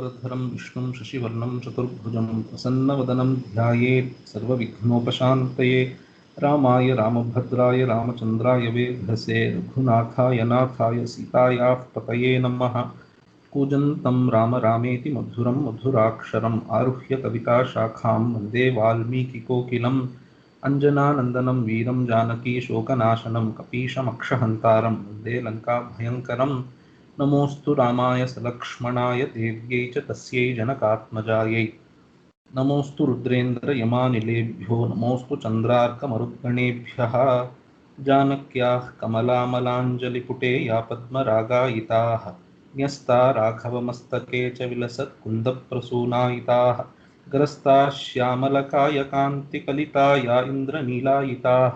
शुक्लाम्बरधरं विष्णुं शशिवर्णं चतुर्भुजं प्रसन्नवदनं ध्यायेत् सर्वविघ्नोपशान्तये। रामाय रामभद्राय रामचन्द्राय वेधसे रघुनाथाय नाथाय सीतायाः पतये नमः। कूजन्तं राम रामेति मधुरं मधुराक्षरम् आरुह्य कविताशाखां वन्दे वाल्मीकिकोकिलम्। अञ्जनानन्दनं वीरं जानकी शोकनाशनं कपीशमक्षहन्तारं वन्दे लङ्काभयङ्करम्। नमोऽस्तु रामाय सलक्ष्मणाय देव्यै च तस्यै जनकात्मजायै। नमोऽस्तु रुद्रेन्द्रयमानिलेभ्यो नमोऽस्तु चन्द्रार्कमरुद्गणेभ्यः। जानक्याः कमलामलाञ्जलिपुटे या पद्मरागायिताः न्यस्ता राघवमस्तके च विलसत्कुन्दप्रसूनायिताः। ग्रस्ताः श्यामलकायकान्तिकलिता या इन्द्रनीलायिताः।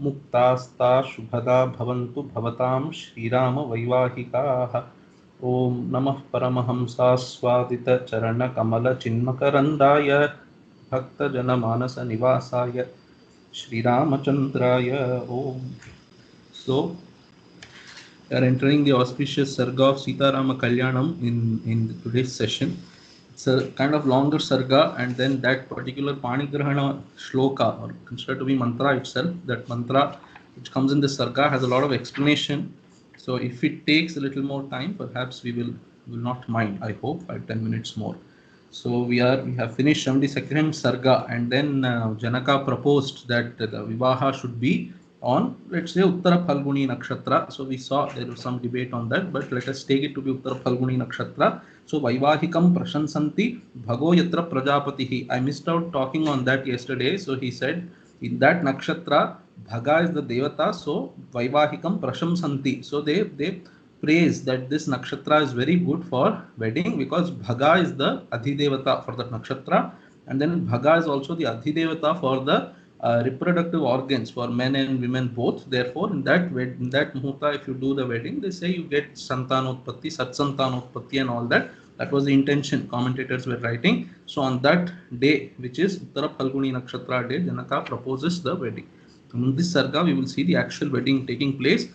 मुक्तास्ताः शुभदा भवन्तु भवतां श्रीरामवैवाहिकाः। ॐ नमः परमहंसास्वादितचरणकमलचिन्मकरन्दाय भक्तजनमानसनिवासाय श्रीरामचन्द्राय ॐ। So we are entering the auspicious sarga of Sita Rama Kalyanam in today's session. It's a kind of longer sarga, and then that particular Panigrahana shloka, or considered to be mantra itself, that mantra which comes in the sarga has a lot of explanation. So if it takes a little more time, perhaps we will not mind. I hope 5-10 minutes more. So we have finished 72nd sarga, and then Janaka proposed that the vivaha should be on, let's say, Uttara Phalguni Nakshatra. So we saw there was some debate on that, but let us take it to be Uttara Phalguni Nakshatra. So Vaivahikam Prashansanti Bhago Yatra Prajapatihi. I missed out talking on that yesterday. So he said in that nakshatra, Bhaga is the Devata, so Vaivahikam Prashamsanti. So they praise that this nakshatra is very good for wedding because Bhaga is the Adhidevata for that nakshatra, and then Bhaga is also the Adhidevata for the reproductive organs for men and women both. Therefore, in that muhurta, if you do the wedding, they say you get santanotpatti, satsantanotpatti, and all that. That was the intention commentators were writing. So on that day, which is Uttara Phalguni Nakshatra day, Janaka proposes the wedding. In this sarga, we will see the actual wedding taking place.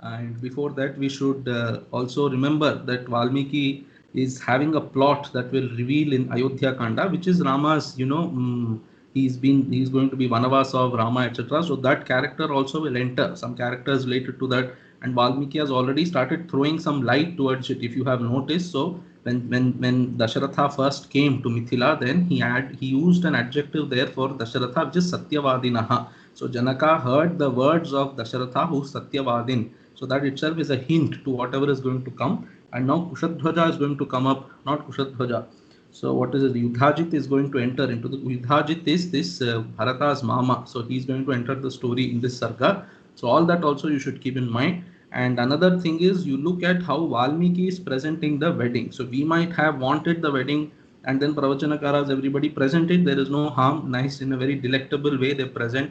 And before that, we should also remember that Valmiki is having a plot that will reveal in Ayodhya Kanda, which is Rama's, he's going to be Vanavasa of Rama, etc. So that character also will enter, some characters related to that, and Valmiki has already started throwing some light towards it, if you have noticed. So when Dasharatha first came to Mithila, then he used an adjective there for Dasharatha, which is Satyavadinaha. So Janaka heard the words of Dasharatha, who's Satyavadin. So that itself is a hint to whatever is going to come. And now Kushadhwaja is going to come up, not Kushadhwaja. So what is it? Yudhajit is going to enter into the... Yudhajit is this Bharata's mama. So he's going to enter the story in this sarga. So all that also you should keep in mind. And another thing is, you look at how Valmiki is presenting the wedding. So we might have wanted the wedding, and then Pravachanakaras, everybody present it. There is no harm. Nice, in a very delectable way they present.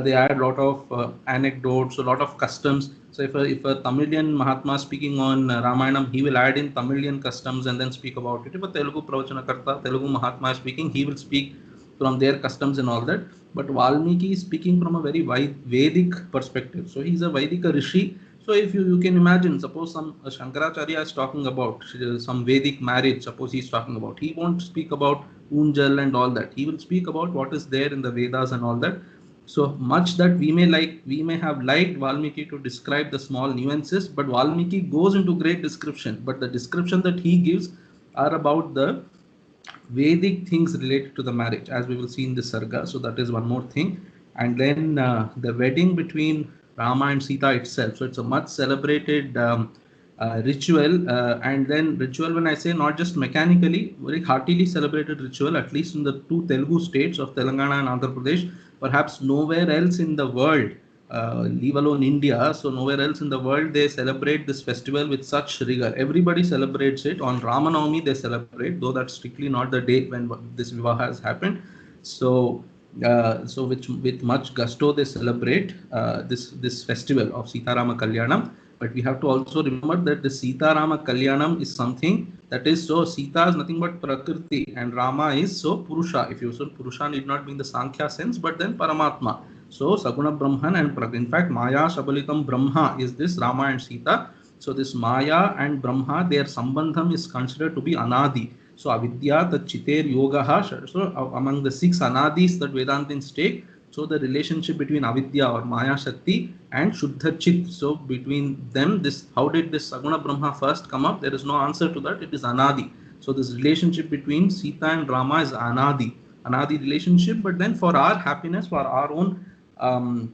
They add a lot of anecdotes, a lot of customs. So if a Tamilian Mahatma speaking on Ramayanam, he will add in Tamilian customs and then speak about it. If a Telugu Pravachanakarta, Telugu Mahatma is speaking, he will speak from their customs and all that. But Valmiki is speaking from a very Vedic perspective. So he's a Vedika Rishi. So if you can imagine, suppose some Shankaracharya is talking about some Vedic marriage, suppose he's talking about, he won't speak about Unjal and all that. He will speak about what is there in the Vedas and all that. So much that we may have liked Valmiki to describe the small nuances, but Valmiki goes into great description. But the description that he gives are about the Vedic things related to the marriage, as we will see in the sarga. So that is one more thing. And then the wedding between Rama and Sita itself. So it's a much celebrated ritual. And then ritual, when I say not just mechanically, very heartily celebrated ritual, at least in the two Telugu states of Telangana and Andhra Pradesh. Perhaps nowhere else in the world, leave alone India, so nowhere else in the world they celebrate this festival with such rigor. Everybody celebrates it. On Ramanavami they celebrate, though that's strictly not the day when this vivaha has happened. So with much gusto they celebrate this festival of Sita Rama Kalyanam. But we have to also remember that the Sita Rama Kalyanam is something that is, so Sita is nothing but Prakriti and Rama is so Purusha. If you so Purusha need not be in the Sankhya sense, but then Paramatma. So Saguna Brahman and Prakriti. In fact, Maya Shabalitam Brahma is this Rama and Sita. So this Maya and Brahma, their sambandham is considered to be anadi. So avidya, the chiter yogaha. So among the 6 anadis that Vedantins take, so the relationship between avidya or Maya Shakti and Shuddha Chit. So between them, this how did this Saguna Brahma first come up? There is no answer to that. It is anadi. So this relationship between Sita and Rama is anadi relationship. But then for our happiness, um,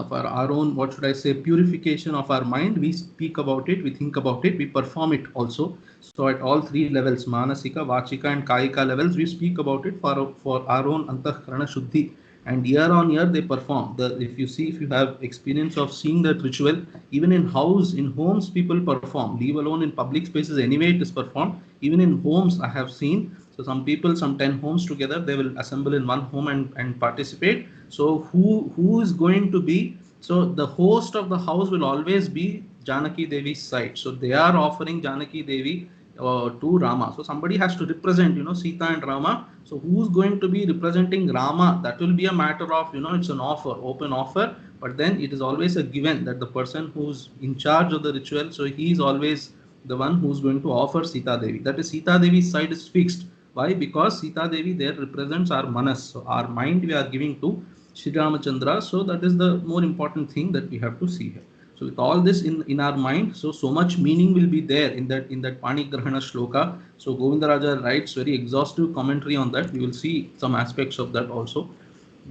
for our own, what should I say, purification of our mind, we speak about it, we think about it, we perform it also. So at all 3 levels, manasika, vachika and kayika levels, we speak about it for our own antahkarana shuddhi. And year on year they perform. If you see, if you have experience of seeing that ritual, even in homes people perform, leave alone in public spaces, anyway it is performed. Even in homes I have seen. So some people, some 10 homes together, they will assemble in one home and participate. So who is going to be, so the host of the house will always be Janaki Devi's side. So they are offering Janaki Devi to Rama. So somebody has to represent, Sita and Rama. So who's going to be representing Rama? That will be a matter of, it's an offer, open offer. But then it is always a given that the person who's in charge of the ritual, so he is always the one who's going to offer Sita Devi. That is, Sita Devi's side is fixed. Why? Because Sita Devi there represents our manas. So our mind we are giving to Sri Ramachandra. So that is the more important thing that we have to see here. So with all this in our mind, so much meaning will be there in that Panigrahana shloka. So Govindaraja writes very exhaustive commentary on that. We will see some aspects of that also.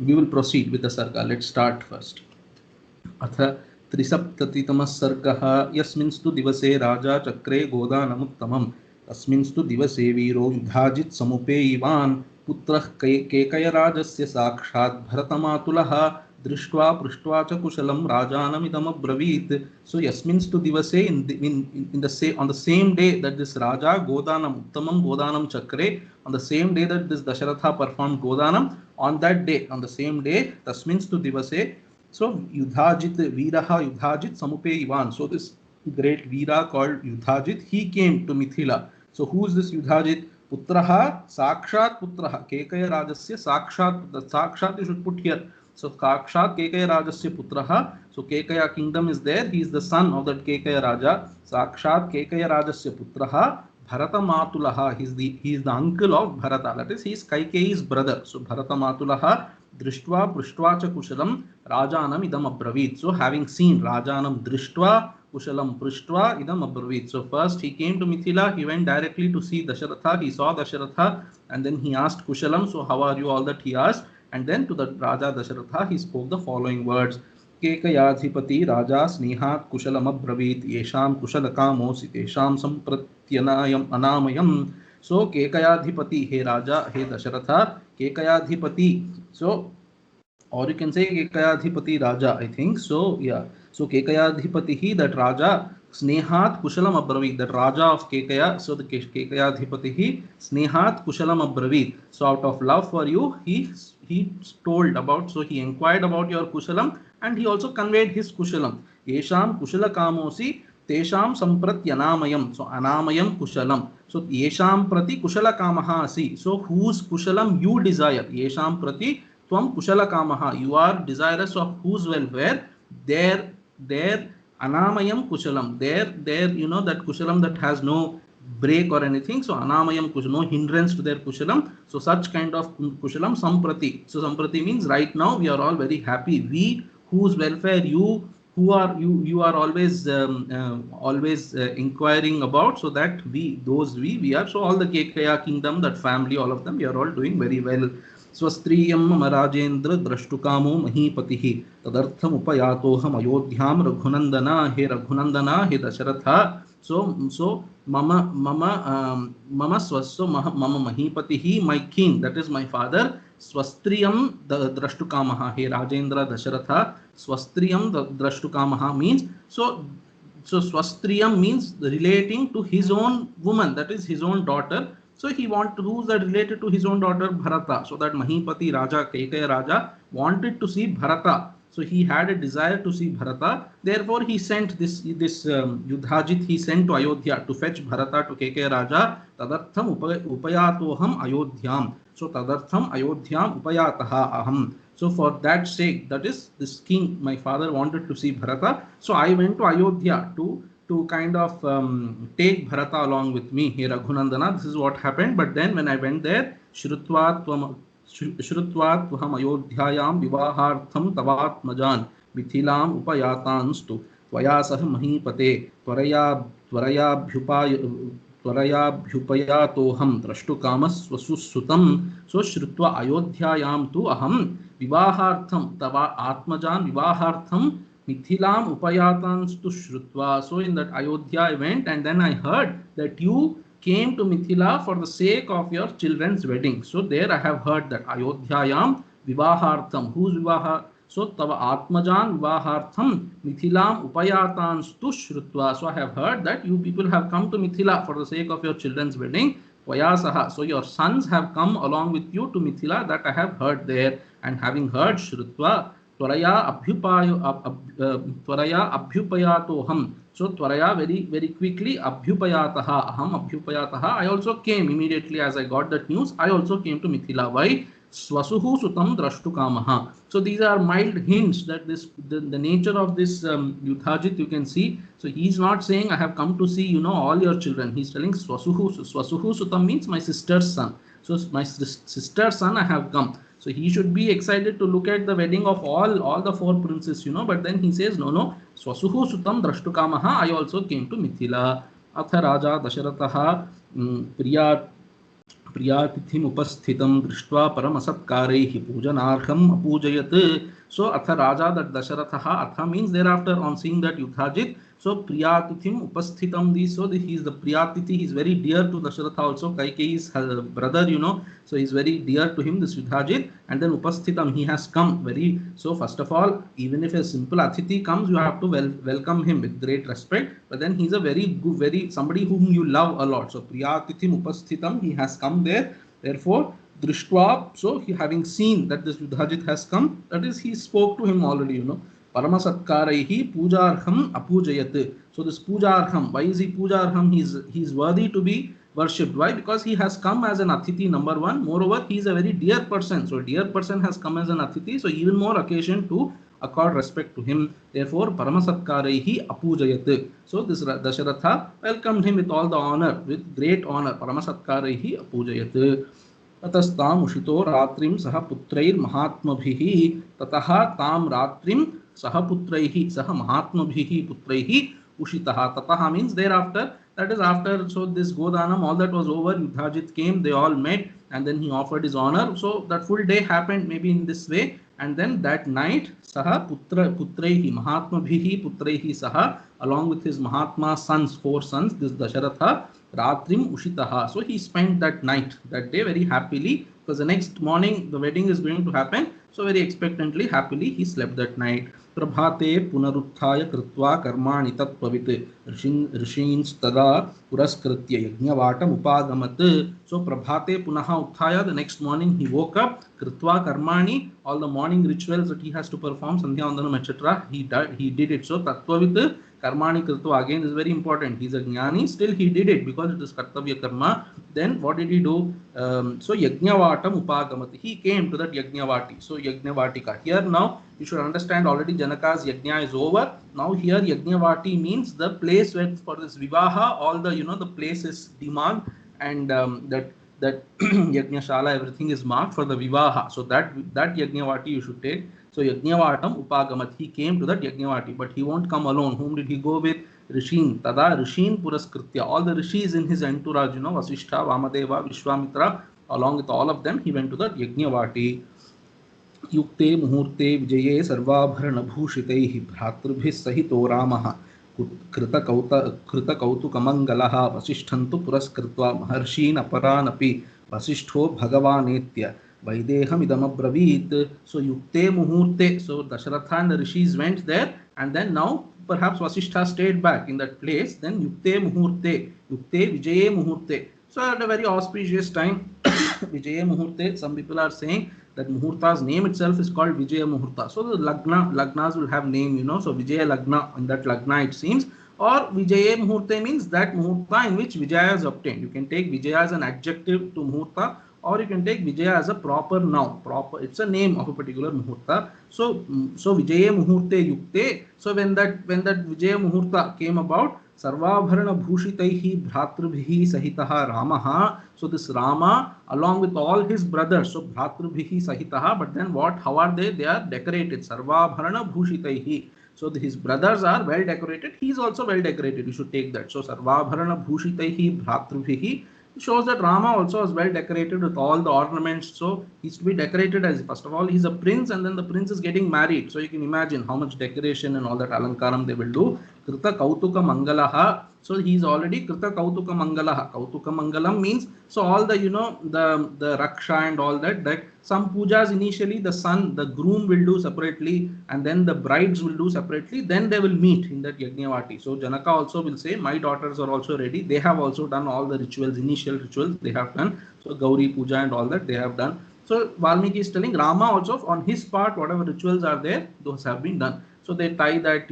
We will proceed with the sarga. Let's start first. Atha त्रिसप्ततितमः सर्गः यस्मिंस्तु दिवसे राजा चक्रे गोदानमुत्तमम् तस्मिंस्तु दिवसे वीरो युधाजित् समुपेयिवान् पुत्रः केकयराजस्य साक्षात् भरतमातुलः दृष्ट्वा पृष्ट्वा च कुशलं राजानमिदमब्रवीत्. So yasminstu divase on the same day that this Raja Godanam Uttamam Godanam Chakre, on the same day that this Dasharatha performed Godanam, on that day, on the same day, tasminstu divase. So Yudhajit, Viraha Yudhajit Samupe Ivan. So this great Veera called Yudhajit, he came to Mithila. So who is this Yudhajit? Putraha, Sakshat Putraha, Kekaya Rajasya Sakshat. The Sakshat you should put here. So Sakshat Kekaya Rajasya Putraha. So Kekaya kingdom is there. He is the son of that Kekaya Raja. Sakshat Kekaya Rajasya Putraha. Bharata Matulaha. He is the uncle of Bharata. That is, he is Kaikeyi's brother. So Bharata Matulaha. Drishtva Prishtva cha Kushalam Rajanam idam abravit. So having seen Rajanam Drishtva Kushalam Prishtva idam abravit. So first he came to Mithila, he went directly to see Dasharatha, he saw Dasharatha and then he asked Kushalam, so how are you, all that he asked, and then to the Raja Dasharatha he spoke the following words. Kekayadhipati Raja Snehat Kushalam abravit yesham Kushalakamosi tesham sampratyanayam anamayam. So Kekayadhipati, he Raja, he Dasharatha, Kekayadhipati. So, or you can say Kekayadhipati Raja, I think. So, yeah. So, Kekayadhipati, that Raja, Snehat Kushalam Abravit, that Raja of Kekaya. So, the Kekayadhipati, Snehat Kushalam Abravit. So, out of love for you, he told about, so he inquired about your Kushalam and he also conveyed his Kushalam. Yesham Kushala Kamosi, Tesham Sampratyanamayam. So, Anamayam Kushalam. So, Yesham Prati Kushala Kamaha Asi. So, whose Kushalam you desire? Yesham Prati Tvam Kushala Kamaha. You are desirous of whose welfare? Their Anamayam Kushalam. Their, that Kushalam that has no break or anything. So, Anamayam Kushalam, no hindrance to their Kushalam. So, such kind of Kushalam Samprati. So, Samprati means right now we are all very happy. We, whose welfare you are always inquiring about, so that we are, so all the Kekaya kingdom, that family, all of them, we are all doing very well. Swastriyam Rajendra Drashtukamo Mahipatihi Tadartham Upayatoham Ayodhyam Raghunandana, he Raghunandana, he Dasharatha. So mama Mahipatihi, my king, that is my father. Swastriyam Drashtukamaha, he Rajendra Dasharatha. Swastriyam Drashtukamaha means, so Swastriyam means relating to his own woman, that is his own daughter. So he who's that related to his own daughter Bharata. So that Mahipati Raja, Kekaya Raja, wanted to see Bharata. So he had a desire to see Bharata. Therefore he sent this Yudhajit, he sent to Ayodhya to fetch Bharata to Kekaya Raja. Tadartham upayatoham Ayodhyam. So Tadartham Ayodhyam upayataha aham. So for that sake, that is, this king, my father wanted to see Bharata. So I went to Ayodhya to to kind of take Bharata along with me. Hey Raghunandana, this is what happened. But then when I went there, Shrutva Tvaham Ayodhyayam Vivahartham Tavatmajan Mithilam Upayatanstu Tvaya Sah Mahipate Tvarayabhyupayatoham Drashtukamas Swasusutam. So Shrutva Ayodhyayam tu Aham Vivahartham Tava Atmajan Vivahartham Mithilam Upayatans tu Shrutva. So in that Ayodhya I went, and then I heard that you came to Mithila for the sake of your children's wedding. So there I have heard that Ayodhyayam Vivahartham. Whose Vivaha? So Tava Atmajan Vivahartham Mithilam Upayatans tu Shrutva. So I have heard that you people have come to Mithila for the sake of your children's wedding. Vayasaha. So your sons have come along with you to Mithila, that I have heard there. And having heard Shrutva, Tvaraya Abhyupayatoham. So Tvaraya, very quickly, Abhyupayataha, Aham Abhyupayataha. I also came immediately as I got that news. I also came to Mithila. Why? Swasuhu Sutam Drashtukamaha. So these are mild hints that the nature of this Yudhajit you can see. So he's not saying I have come to see all your children. He's telling Swasuhu Sutam means my sister's son. So my sister's son I have come. So he should be excited to look at the wedding of all the four princes, but then he says, no, Swasuhu Sutam Drashtukamaha, I also came to Mithila. Atha Raja Dasharataha Priyatithim Upasthitam Drishtva Paramasatkarehi Pujanarham Apujayat. So Atha Raja, that Dasharatha, Atha means thereafter, on seeing that Yudhajit. So Priyatithim Upasthitam, he is the Priyatithi, he is very dear to Dasharatha also. Kaikeyi's brother, so he is very dear to him, this Yudhajit. And then Upasthitam, he has come so first of all, even if a simple Atithi comes, you have to welcome him with great respect. But then he is a very good, somebody whom you love a lot. So Priyatithim Upasthitam, he has come there. Therefore, Drishtva, so he having seen that this Yudhajit has come, that is, he spoke to him already, Paramasatkaraihi Pujarham Apujayat. So this Pujarham, why is he Pujarham? He is worthy to be worshipped. Why? Because he has come as an Atithi, number one. Moreover, he is a very dear person. So dear person has come as an Atithi. So even more occasion to accord respect to him. Therefore, Paramasatkaraihi Apujayat. So this Dasharatha welcomed him with all the honor, with great honor. Paramasatkaraihi Apujayat. ततस्ताम उषितो रात्रिम सह पुत्रैर महात्मभिः ततः ताम रात्रिम सह पुत्रैः सह महात्मभिः पुत्रैः उषितः. ततः means thereafter, that is after, so this Godanam, all that was over, Yudhajit came, they all met, and then he offered his honor. So that full day happened maybe in this way, and then that night Saha Putraihi Mahatmabhihi Putraihi Saha, along with his Mahatma sons, 4 sons, this Dasharatha, Ratrim Ushitaha. So he spent that night, that day very happily, because the next morning the wedding is going to happen. So very expectantly, happily he slept that night. Prabhate Punaruthaya Kritva Karmani Tatvavit Rishins Tada Puraskritya Yajnavatam Upagamat. So Prabhate Punaha Uthaya, the next morning he woke up, Kritva Karmani, all the morning rituals that he has to perform, Sandhya Vandanam, etc. He did it. So Tatvavit Karmani Kritva, again is very important. He is a Jnani, still he did it because it is Kartavya Karma. Then what did he do? So Yajnavatam Upagamat. He came to that Yajnavati. So Yajnavatika. Here now you should understand, already Janaka's Yajna is over. Now here Yajnavati means the place where for this Vivaha, all the the place is demarked, and that Yajnashala, everything is marked for the Vivaha. So that Yajnavati you should take. So Yajnavatam Upagamat, he came to that Yajnavati, but he won't come alone. Whom did he go with? Rishin. Tada Rishin Puraskritya. All the Rishis in his entourage, Vasishtha, Vamadeva, Vishwamitra, along with all of them, he went to that Yajnavati. Yukte Muhurte Vijaye Sarvabharana Bhushitaihi Bhratrubhis Sahito Ramaha Krita Kautukamangalaha Vasishthantu Puraskritva Maharshin Aparanapi Vasishtho Bhagavanetya Vaideham Idamabravit. So Yukte Muhurte, so Dasharatha and the Rishis went there, and then now perhaps Vasishtha stayed back in that place. Then Yukte Muhurte, Yukte Vijaye Muhurte. So at a very auspicious time, Vijaye Muhurte, some people are saying that Muhurta's name itself is called Vijaya Muhurta. So the Lagnas will have name, so Vijaya Lagna, in that Lagna it seems, or Vijaya Muhurte means that Muhurta in which Vijaya is obtained. You can take Vijaya as an adjective to Muhurta, or you can take Vijaya as a proper noun. It's a name of a particular Muhurta. So Vijaya Muhurte Yukte. So when that Vijaya Muhurta came about, सर्वाभरण भूषितैहि भ्रातृभिः सहितः रामः. So this Rama along with all his brothers, so भ्रातृभिः सहितः, but then what, how are they are decorated. सर्वाभरण भूषितैहि, so his brothers are well decorated, he is also well decorated, you should take that. So सर्वाभरण भूषितैहि भ्रातृभिः shows that Rama also is well decorated with all the ornaments. So he's to be decorated as, first of all, he's a prince, and then the prince is getting married. So you can imagine how much decoration and all that alankaram they will do. Krita Kautuka Mangalaha. So he's already Krita Kautuka Mangalaha. Kautuka Mangalam means, so all the, the Raksha and all that, like some pujas initially the son, the groom will do separately, and then the brides will do separately, then they will meet in that Yajnavati. So Janaka also will say, my daughters are also ready. They have also done all the rituals, initial rituals they have done. So Gauri Puja and all that they have done. So Valmiki is telling Rama also on his part, whatever rituals are there, those have been done. So they tie that,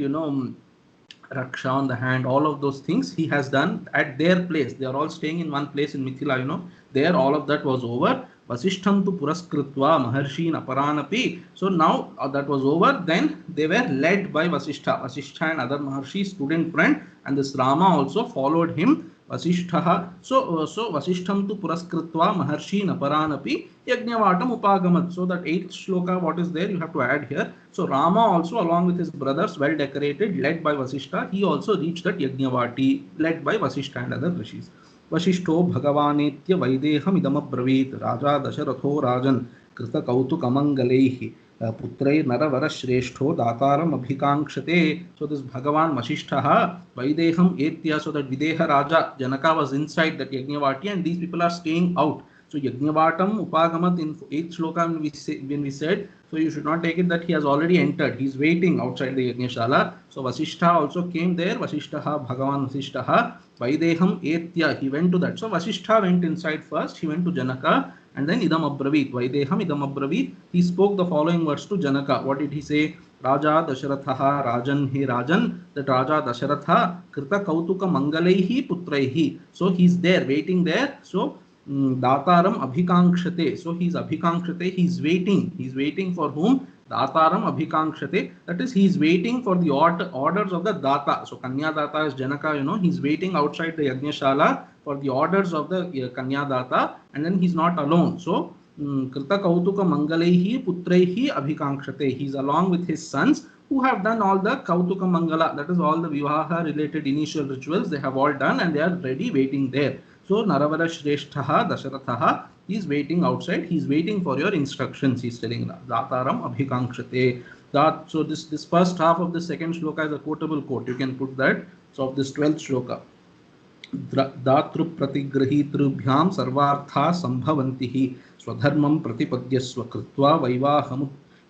Raksha on the hand, all of those things he has done at their place. They are all staying in one place in Mithila, there all of that was over. Vasishtham tu puraskritva maharshin aparanapi. So now that was over, then they were led by Vasishtha. Vasishtha and other Maharshis stood in front, and this Rama also followed him. Vasishtha. So Vasishtham tu puraskritva maharshin aparanapi yajnavatam upagamat. So that 8th shloka, what is there, you have to add here. So Rama also along with his brothers, well decorated, led by Vasishtha, he also reached that Yajnavati, led by Vasishtha and other rishis. Vasishto Bhagavanetya Vaideham idamabravit Raja Dasharatho Rajan Krita Kautukamangaleihi Putrai Naravara Shreshto Dataram Abhikankshate. So this Bhagavan Vasishtha Vaideham Etya, so that Videha Raja Janaka was inside that Yajnavati, and these people are staying out. So Yajnavatam Upagamat in 8th shloka when we said, so you should not take it that he has already entered. He is waiting outside the Yajnashala. So Vasishtha also came there. Vasishtha, Bhagavan Vasishtha, Vaideham Etya, he went to that. So Vasishtha went inside first, he went to Janaka, and then Idam Abravit, Vaideham Idam Abravit, he spoke the following words to Janaka. What did he say? Raja Dasharatha Rajan, he Rajan, that Raja Dasharatha Krita Kautuka Mangalaihi Putraihi. So he's there, waiting there. So Dataram Abhikankshate. So he's Abhikankshate, he's waiting for whom? Dataram Abhikankshate. That is, he's waiting for the orders of the Data. So Kanya Data is Janaka, he's waiting outside the Yajnashala for the orders of the Kanya Data, and then he's not alone. So Krita Kautuka Mangalaihi Putraihi Abhikankshate. He's along with his sons who have done all the Kautuka Mangala, that is all the Vivaha related initial rituals, they have all done, and they are ready, waiting there. So Naravara Shresthaha Dasharathaha is waiting outside. He is waiting for your instructions. He is telling Dataram Abhikankshate. So this first half of the second shloka is a quotable quote. You can put that. So of this 12th shloka, Datru Pratigrahitrubyam Sarvartha Sambhavantihi Swadharmam Pratipadyasva Kritva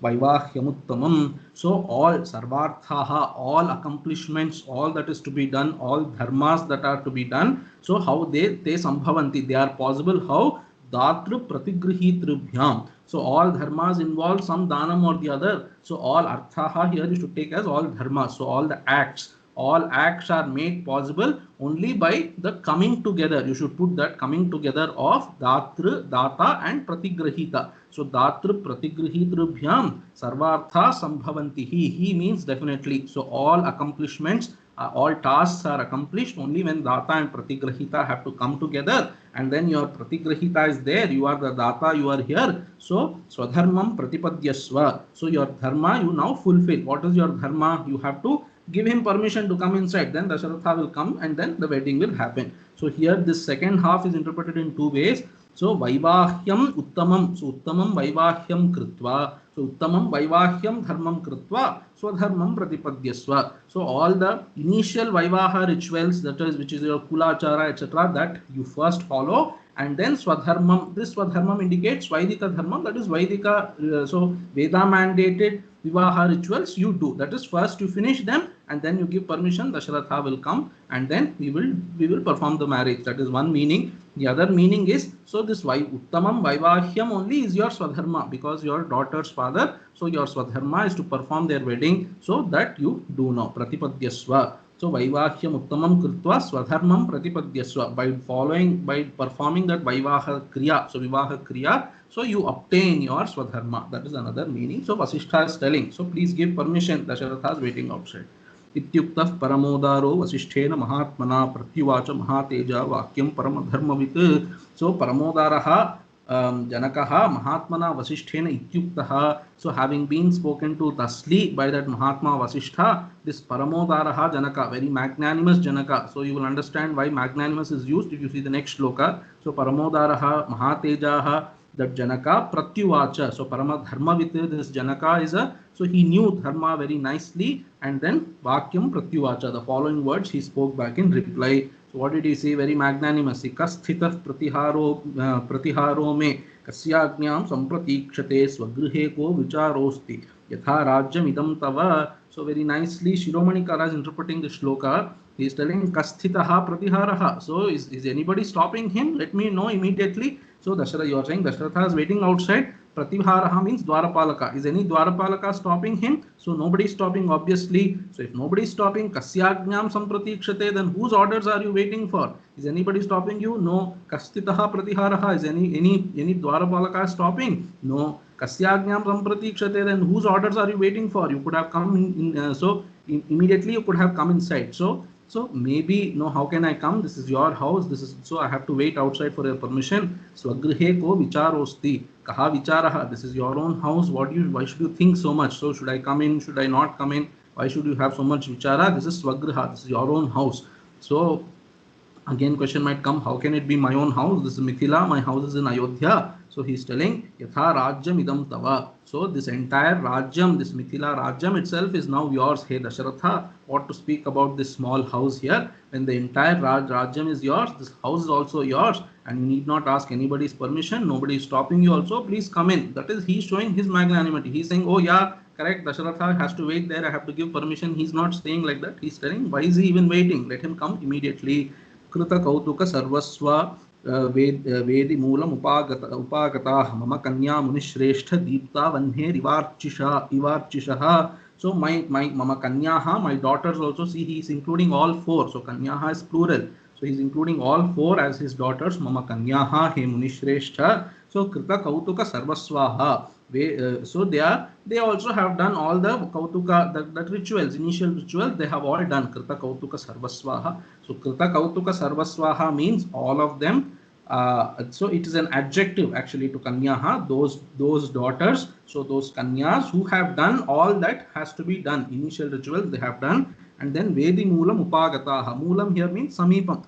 Vaivahyamutamam. So all sarvarthaha, all accomplishments, all that is to be done, all dharmas that are to be done. So how they sambhavanti, they are possible. How? Datru pratigrihitrubyam. So all dharmas involve some dhanam or the other. So all arthaha here you should take as all dharmas. So all the acts. All acts are made possible only by the coming together. You should put that coming together of Datru, Data and Pratigrahita. So Datru Pratigrahitrubyam Sarvartha Sambhavantihi. He means definitely. So all accomplishments, all tasks are accomplished only when Data and Pratigrahita have to come together. And then your Pratigrahita is there. You are the Data, you are here. So Swadharmam Pratipadyasva. So your dharma you now fulfill. What is your dharma? You have to give him permission to come inside, then Dasharatha will come, and then the wedding will happen. So here this second half is interpreted in two ways. So Vaivahyam Uttamam. So Uttamam Vaivahyam Kritva. So Uttamam Vaivahyam Dharmam Kritva. So Dharmam Pratipadyasva. So all the initial Vaivaha rituals, that is, which is your Kulachara, etc., that you first follow. And then Swadharmam. This Swadharmam indicates Vaidika Dharmam, that is Vaidika, so Veda mandated Vivaha rituals you do. That is, first you finish them and then you give permission, Dasharatha will come, and then we will perform the marriage. That is one meaning. The other meaning is, so this Uttamam Vaivahyam only is your Swadharma, because your daughter's father, so your Swadharma is to perform their wedding, so that you do now. Pratipadyasva. So Vaivahyam Uttamam Kritva Swadharmam Pratipadyasva. By performing that Vaivaha Kriya, so Vivaha Kriya, so you obtain your Swadharma. That is another meaning. So Vasishtha is telling, so please give permission. Dasharatha is waiting outside. इत्युक्तः परमोदारो वसिष्ठेन महात्मना प्रत्युवाच महातेजा वाक्यं परमधर्मवित्. So Paramodarah Janakaha Mahatmana Vasishtena Ityuktaha. So having been spoken to thusly by that Mahatma Vasishtha, this Paramodaraha Janaka, very magnanimous Janaka. So you will understand why magnanimous is used if you see the next shloka. So Paramodaraha Mahatejaha, that Janaka Pratyuvacha. So Parama Dharmavit, this Janaka is a, so he knew Dharma very nicely, and then Vakyam Pratyuvacha, the following words he spoke back in reply. So what did he say? Very magnanimous. Kasthitah pratiharo me kasyagnyam sampratikshate swagrihe ko vicharosti yatha rajyam idam tava. So very nicely Shiromani Kara is interpreting the shloka. He is telling Kasthitaha pratiharaha. So is anybody stopping him? Let me know immediately. So Dasharatha, you are saying Dasharatha is waiting outside. Pratiharaha means Dwarapalaka. Is any Dwarapalaka stopping him? So nobody is stopping, obviously. So if nobody is stopping, Kasyagnyam sampratikshate, then whose orders are you waiting for? Is anybody stopping you? No. Kastitaha pratiharaha. Is any Dwarapalaka stopping? No. Kasyagnyam sampratikshate, then whose orders are you waiting for? You could have come immediately you could have come inside. So maybe, no, how can I come? This is your house. This is, so I have to wait outside for your permission. Swagrihe ko vicharosti. Kaha vicharaha. This is your own house. Why should you think so much? So should I come in? Should I not come in? Why should you have so much vichara? This is swagriha. This is your own house. So again question might come, how can it be my own house? This is Mithila, my house is in Ayodhya. So he is telling Yatha Rajyam idam tava. So this entire Rajyam, this Mithila Rajyam itself is now yours. Hey Dasharatha, what to speak about this small house here? When the entire Rajyam is yours, this house is also yours, and you need not ask anybody's permission. Nobody is stopping you also. Please come in. That is, he is showing his magnanimity. He is saying, oh yeah, correct, Dasharatha has to wait there. I have to give permission. He is not saying like that. He is telling, why is he even waiting? Let him come immediately. Krita Kautuka Sarvaswa Vedi Moolam Upagata Mama Kanya Munishreshtha Deepta Vanhe Ivarchishaha. So my Mama Kanyaha, my daughters also, see he is including all four. So Kanyaha is plural. So he is including all four as his daughters. Mama Kanyaha He Munishreshtha. So Krita Kautuka Sarvaswaha. So they also have done all the Kautuka, that rituals, initial rituals, they have all done. Krita Kautuka Sarvaswaha. So Krita Kautuka Sarvaswaha means all of them. So it is an adjective actually to Kanyaha, those daughters. So those Kanyas who have done all that has to be done. Initial rituals they have done. And then Vedi Moolam Upagataha. Moolam here means Samipam.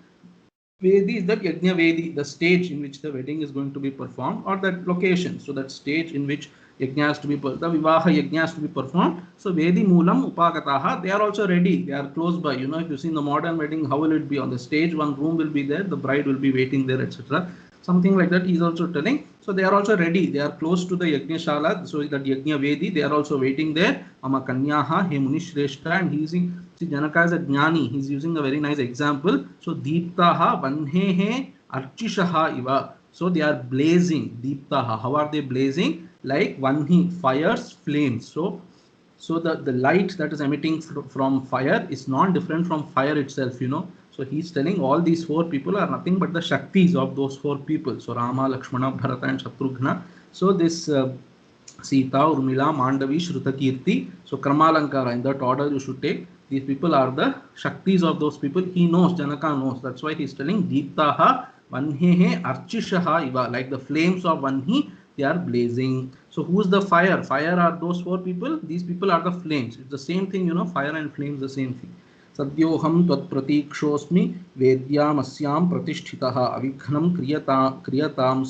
Vedi is that Yajna Vedi, the stage in which the wedding is going to be performed, or that location. So that stage in which Yajna has to be, the Vivaha Yajna has to be performed. So Vedi Moolam Upagataha, they are also ready. They are close by. You know, if you see in the modern wedding, how will it be? On the stage, one room will be there, the bride will be waiting there, etc. Something like that he is also telling. So they are also ready. They are close to the Yajna Shala. So that Yajna Vedi, they are also waiting there. Ama Kanyaha He Munishreshtha, and he is in, see, Janaka is a Jnani. He is using a very nice example. So Deeptaha Vanhehe Archishaha Iva. So they are blazing. Deeptaha. How are they blazing? Like Vanhi, fires, flames. So the light that is emitting from fire is not different from fire itself, you know. So he is telling all these four people are nothing but the Shaktis of those four people. So Rama, Lakshmana, Bharata and Shatrughna. So this Sita, Urmila, Mandavi, Shrutakirti. So Kramalankara, in that order you should take. These people are the Shaktis of those people. He knows, Janaka knows. That's why he is telling Deeptaha Vanhehe Archishaha Iva. Like the flames of Vanhi, they are blazing. So who is the fire? Fire are those four people. These people are the flames. It's the same thing, you know, fire and flames, the same thing. Sadyoham tvat pratikshosmi vedyam asyam pratisthitaha avikhnam kriyatam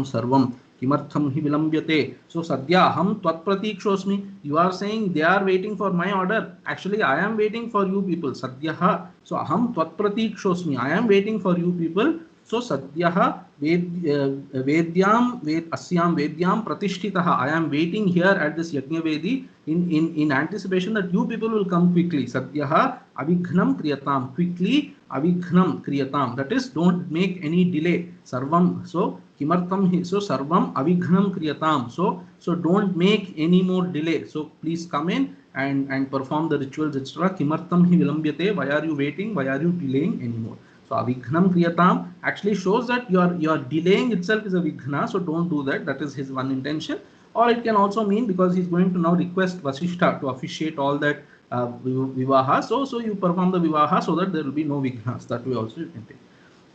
sarvam kimartham hi vilambyate. So Sadyaham tvat pratikshosmi. You are saying they are waiting for my order. Actually, I am waiting for you people. Sadyaha. So aham tvat pratikshosmi. I am waiting for you people. So Sadyaha Vedyam Asyam Vedyam Pratishtitaha. I am waiting here at this Yajna Vedi in anticipation that you people will come quickly. Sadyaha Avighnam Kriyatam. Quickly Avighnam Kriyatam. That is, don't make any delay. Sarvam. So Kimartham. So Sarvam Avighnam Kriyatam. So don't make any more delay. So please come in and perform the rituals, etc. Kimartham hi vilambyate. Why are you waiting? Why are you delaying anymore? So Avighnam Kriyatam actually shows that your delaying itself is a Vighna. So don't do that. That is his one intention. Or it can also mean because he's going to now request Vasishtha to officiate all that vivaha. So you perform the vivaha so that there will be no vighnas. That way also you can take.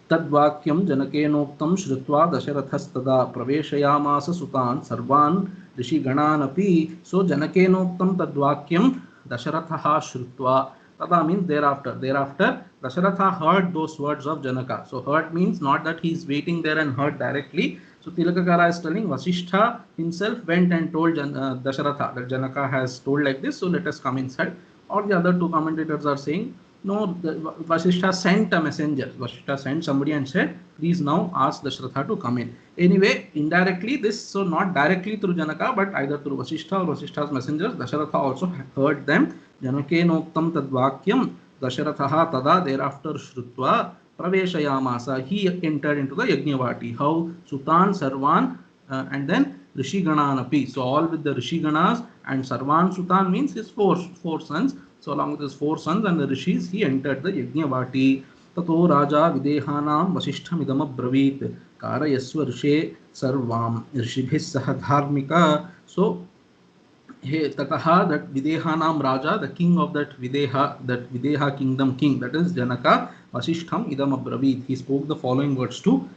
तद्वाक्यं जनकेनोक्तं श्रुत्वा दशरथस्तदा प्रवेशयामास सुतान् सर्वान् ऋषिगणानपि. So जनकेनोक्तं तद्वाक्यं दशरथः श्रुत्वा, tada means thereafter. Thereafter Dasharatha heard those words of Janaka. So heard means not that he is waiting there and heard directly. So Tilakakara is telling Vasishtha himself went and told Dasharatha that Janaka has told like this, so let us come inside. Or the other two commentators are saying no, Vasishtha sent a messenger. Vasishtha sent somebody and said, please now ask Dasharatha to come in. Anyway, indirectly this, so not directly through Janaka, but either through Vasishtha or Vasishtha's messengers, Dasharatha also heard them. Janakenoktam tadvakyam Dasharatha tada, thereafter Shrutva Praveshayamasa, he entered into the Yajnavati. How? Sutan, Sarvan, and then Rishigananapi. So all with the Rishiganas, and Sarvan Sutan means his four sons. So along with his four sons and the rishis, he entered the Yajnavati. Tato Raja Videhanam Vasishtham Abravit Karayasva Rishe Sarvam Rishibhis Sahadharmika. So Tataha, that Videhanam Raja, the king of that Videha kingdom king, that is Janaka, Vasishtham Idam Abravit. He spoke the following words to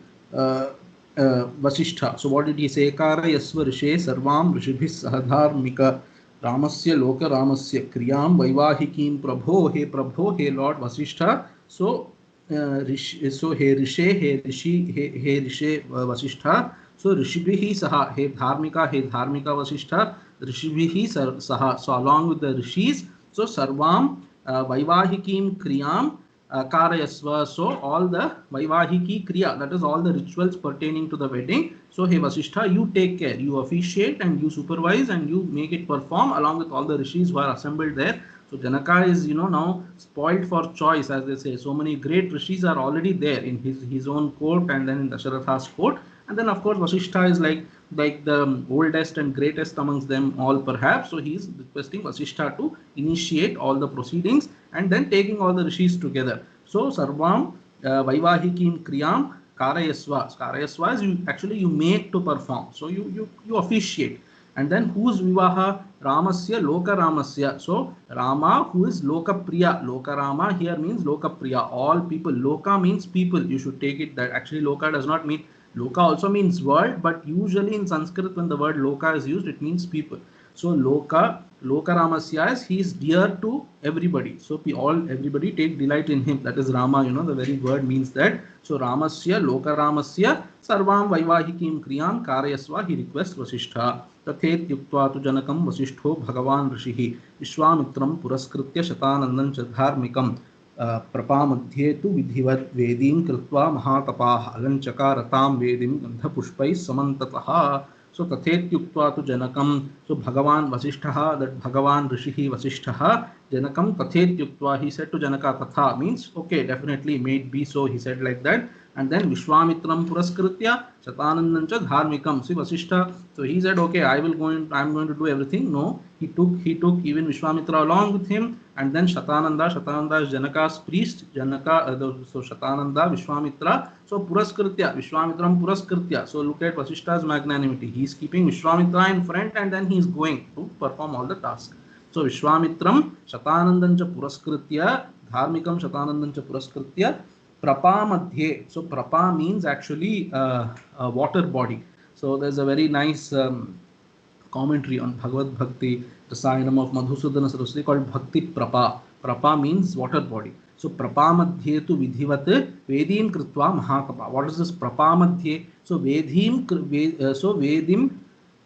Vasishtha. So what did he say? Karayasva Rishe Sarvam Rishibhis Sahadharmika. Ramasya Loka Ramasya Kriyam Vaivahikim Prabho, he Prabho, he Lord Vasishtha. So he Rishe, he Rishi, he Rishe Vasishtha. So Rishibhihi Saha, he Dharmika Vasishtha, Rishibhihi Saha. So along with the rishis, so Sarvam Vaivahikim Kriyam Karayasva. So all the Vaivahiki Kriya, that is all the rituals pertaining to the wedding. So hey Vasishtha, you take care, you officiate and you supervise and you make it perform along with all the rishis who are assembled there. So Janaka is, now spoiled for choice, as they say. So many great rishis are already there in his own court and then in Dasharatha's court. And then of course Vasishtha is like the oldest and greatest amongst them all perhaps. So he is requesting Vasishtha to initiate all the proceedings and then taking all the rishis together. So Sarvam Vaivahikim Kriyam Karayasva. Karayasva is you make to perform. So you officiate. And then whose Vivaha? Ramasya Loka Ramasya. So Rama, who is Loka Priya. Loka Rama here means Loka Priya. All people. Loka means people. You should take it that actually Loka does not mean, Loka also means world, but usually in Sanskrit when the word Loka is used, it means people. So Loka Ramasya is he is dear to everybody. So everybody take delight in him. That is Rama, the very word means that. So Ramasya, Loka Ramasya, Sarvam Vaivahikim Kriyam Karayasva, he requests Vasishtha. Tathet yuktva tu Janakam Vasishtho Bhagavan Rishihi Vishwamitram Puraskritya Shatanandam Chadharmikam Prapamadhye tu Vidhivat Vedim Kritva Mahatapah Alanchakaratam Vedim Gandha Pushpai Samantataha. So Tathet yuktva tu Janakam. So Bhagavan Vasishtha, that Bhagavan Rishihi Vasishtha, Janakam Tathet yuktva, he said to Janaka, Tatha means okay, definitely may it be so, he said like that. And then Vishwamitram Puraskritya Shatanandancha Dharmikam. See Vasishtha, so he said okay, I'm going to do everything. No, he took even Vishwamitra along with him, and then Shatananda is Janaka's priest. So Shatananda, Vishwamitra. So Puraskritya, Vishwamitram Puraskritya. So look at Vasishtha's magnanimity. He is keeping Vishwamitra in front and then he is going to perform all the tasks. So Vishwamitram Shatanandancha Puraskritya Dharmikam Shatanandancha Puraskritya Prapamadhye. So Prapa means actually a water body. So there's a very nice commentary on Bhagavad Bhakti Rasayanam of Madhusudana Saraswati called Bhakti Prapa. Prapa means water body. So Prapamadhye tu Vidhivat Vedim Kritva Mahatapa. What is this Prapamadhye? So Vedim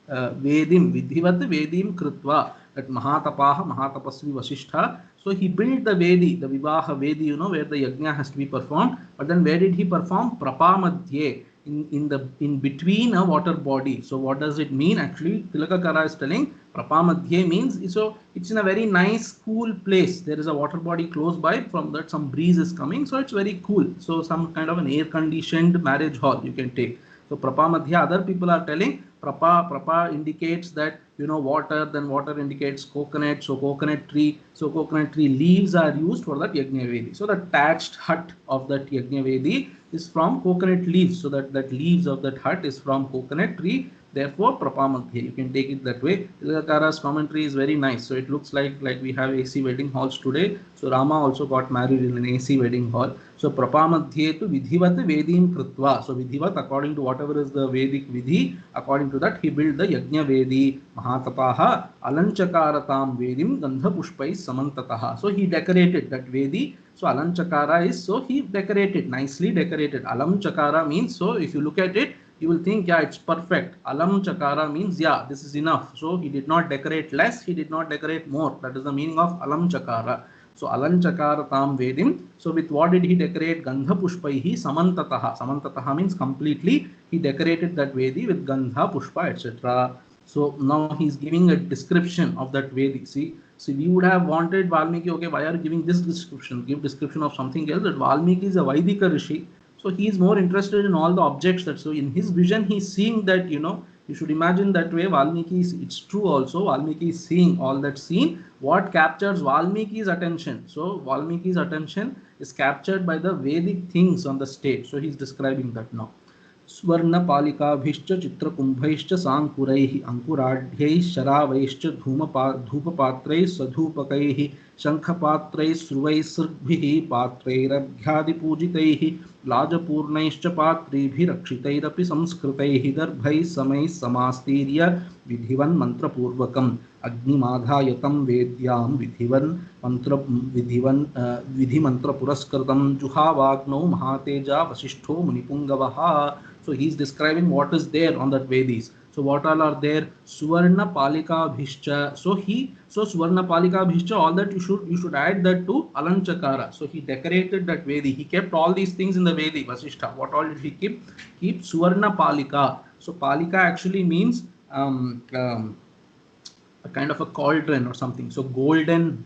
Vidhivat Vedim Kritva. That Mahatapasvi Vasishtha. So he built the Vedi, the Vivaha Vedi, where the Yajna has to be performed. But then where did he perform? Prapamadhye, in between a water body. So what does it mean? Actually, Tilakakara is telling Prapamadhye means, so it's in a very nice cool place. There is a water body close by, from that some breeze is coming. So it's very cool. So some kind of an air conditioned marriage hall you can take. So Prapamadhya, other people are telling Prapa indicates that water, then water indicates coconut, so coconut tree. So coconut tree leaves are used for that Yajna-vedi. So the thatched hut of that Yajna-vedi is from coconut leaves. So that leaves of that hut is from coconut tree. Therefore, Prapamadhye. You can take it that way. Tilakara's commentary is very nice. So it looks like we have AC wedding halls today. So Rama also got married in an AC wedding hall. So Prapamadhye to Vidhivat Vedim Krutva. So Vidhivat, according to whatever is the Vedic Vidhi, according to that he built the Yajna Vedi Mahatapaha Alanchakaratam Vedim Gandha Pushpai Samantataha. So he decorated that Vedi. So Alanchakara is, so he decorated, nicely decorated. Alam Chakara means, so if you look at it, you will think, yeah, it's perfect. Alam Chakara means, yeah, this is enough. So he did not decorate less, he did not decorate more. That is the meaning of Alam Chakara. So Alam Chakara Tam Vedim. So with what did he decorate? Gandha Pushpaihi Samantataha. Samantataha means completely. He decorated that Vedi with Gandha, Pushpa, etc. So now he's giving a description of that Vedi. See, we would have wanted Valmiki, okay, why are you giving this description? Give description of something else. That Valmiki is a Vaidika Rishi. So he is more interested in all the objects that, so in his vision, he's seeing that, you know, you should imagine that way. Valmiki is, it's true also. Valmiki is seeing all that scene. What captures Valmiki's attention? So Valmiki's attention is captured by the Vedic things on the stage. So he's describing that now. स्वर्णपालिकाभिश्च चित्रकुम्भैश्च साङ्कुरैः अङ्कुराढ्यैः शरावैश्च धूपपात्रैः सधूपकैः शङ्खपात्रैः स्रुवैः पात्रैरर्घ्यादिपूजितैः लाजपूर्णैश्च पात्रीभिरक्षितैरपि संस्कृतैः दर्भैः समैः समास्तीर्य विधिवन् मन्त्रपूर्वकम् अग्निमाधायतं वेद्यां विधिमन्त्रपुरस्कृतं जुहावाग्नौ महातेजा वसिष्ठो मुनिपुङ्गवः. So he is describing what is there on that Vedis. So what all are there? Suvarna Palika Bhishcha. So Suvarna Palika Bhishcha, all that you should add that to Alanchakara. So he decorated that Vedi. He kept all these things in the Vedi, Vasishtha. What all did he keep? Keep Suvarna Palika. So Palika actually means a kind of a cauldron or something. So golden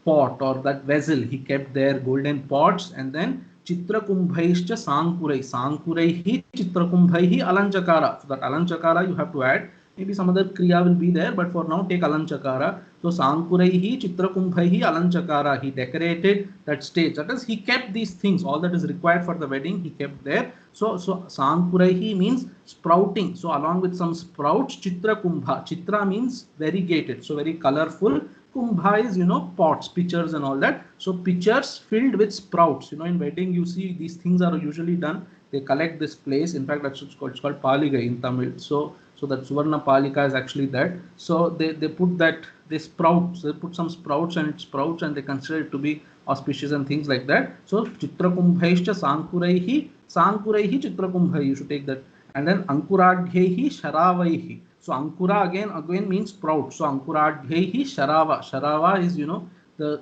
pot or that vessel, he kept there golden pots. And then Chitrakumbhaischa Sankuraihi Chitrakumbhaihi Alanchakara. So that Alanchakara you have to add. Maybe some other Kriya will be there, but for now take Alanchakara. So Sankuraihi Chitrakumbhaihi Alanchakara. He decorated that stage. That is, he kept these things, all that is required for the wedding, he kept there. So Sankuraihi means sprouting. So along with some sprouts, Chitrakumbha. Chitra means variegated, so very colorful. Kumbha is, you know, pots, pitchers and all that. So pitchers filled with sprouts. You know, in wedding you see these things are usually done. They collect this place. In fact, that's it's called Paliga in Tamil. So that Suvarna Palika is actually that. So they put that, they sprout. So they put some sprouts and it sprouts and they consider it to be auspicious and things like that. So Chitrakumbhaischa Sankuraihi Chitrakumbhai. You should take that. And then Ankuradhyehi Sharavaihi. So Ankura again means sprout. So Ankuradhyehi Sharava. Sharava is, you know, the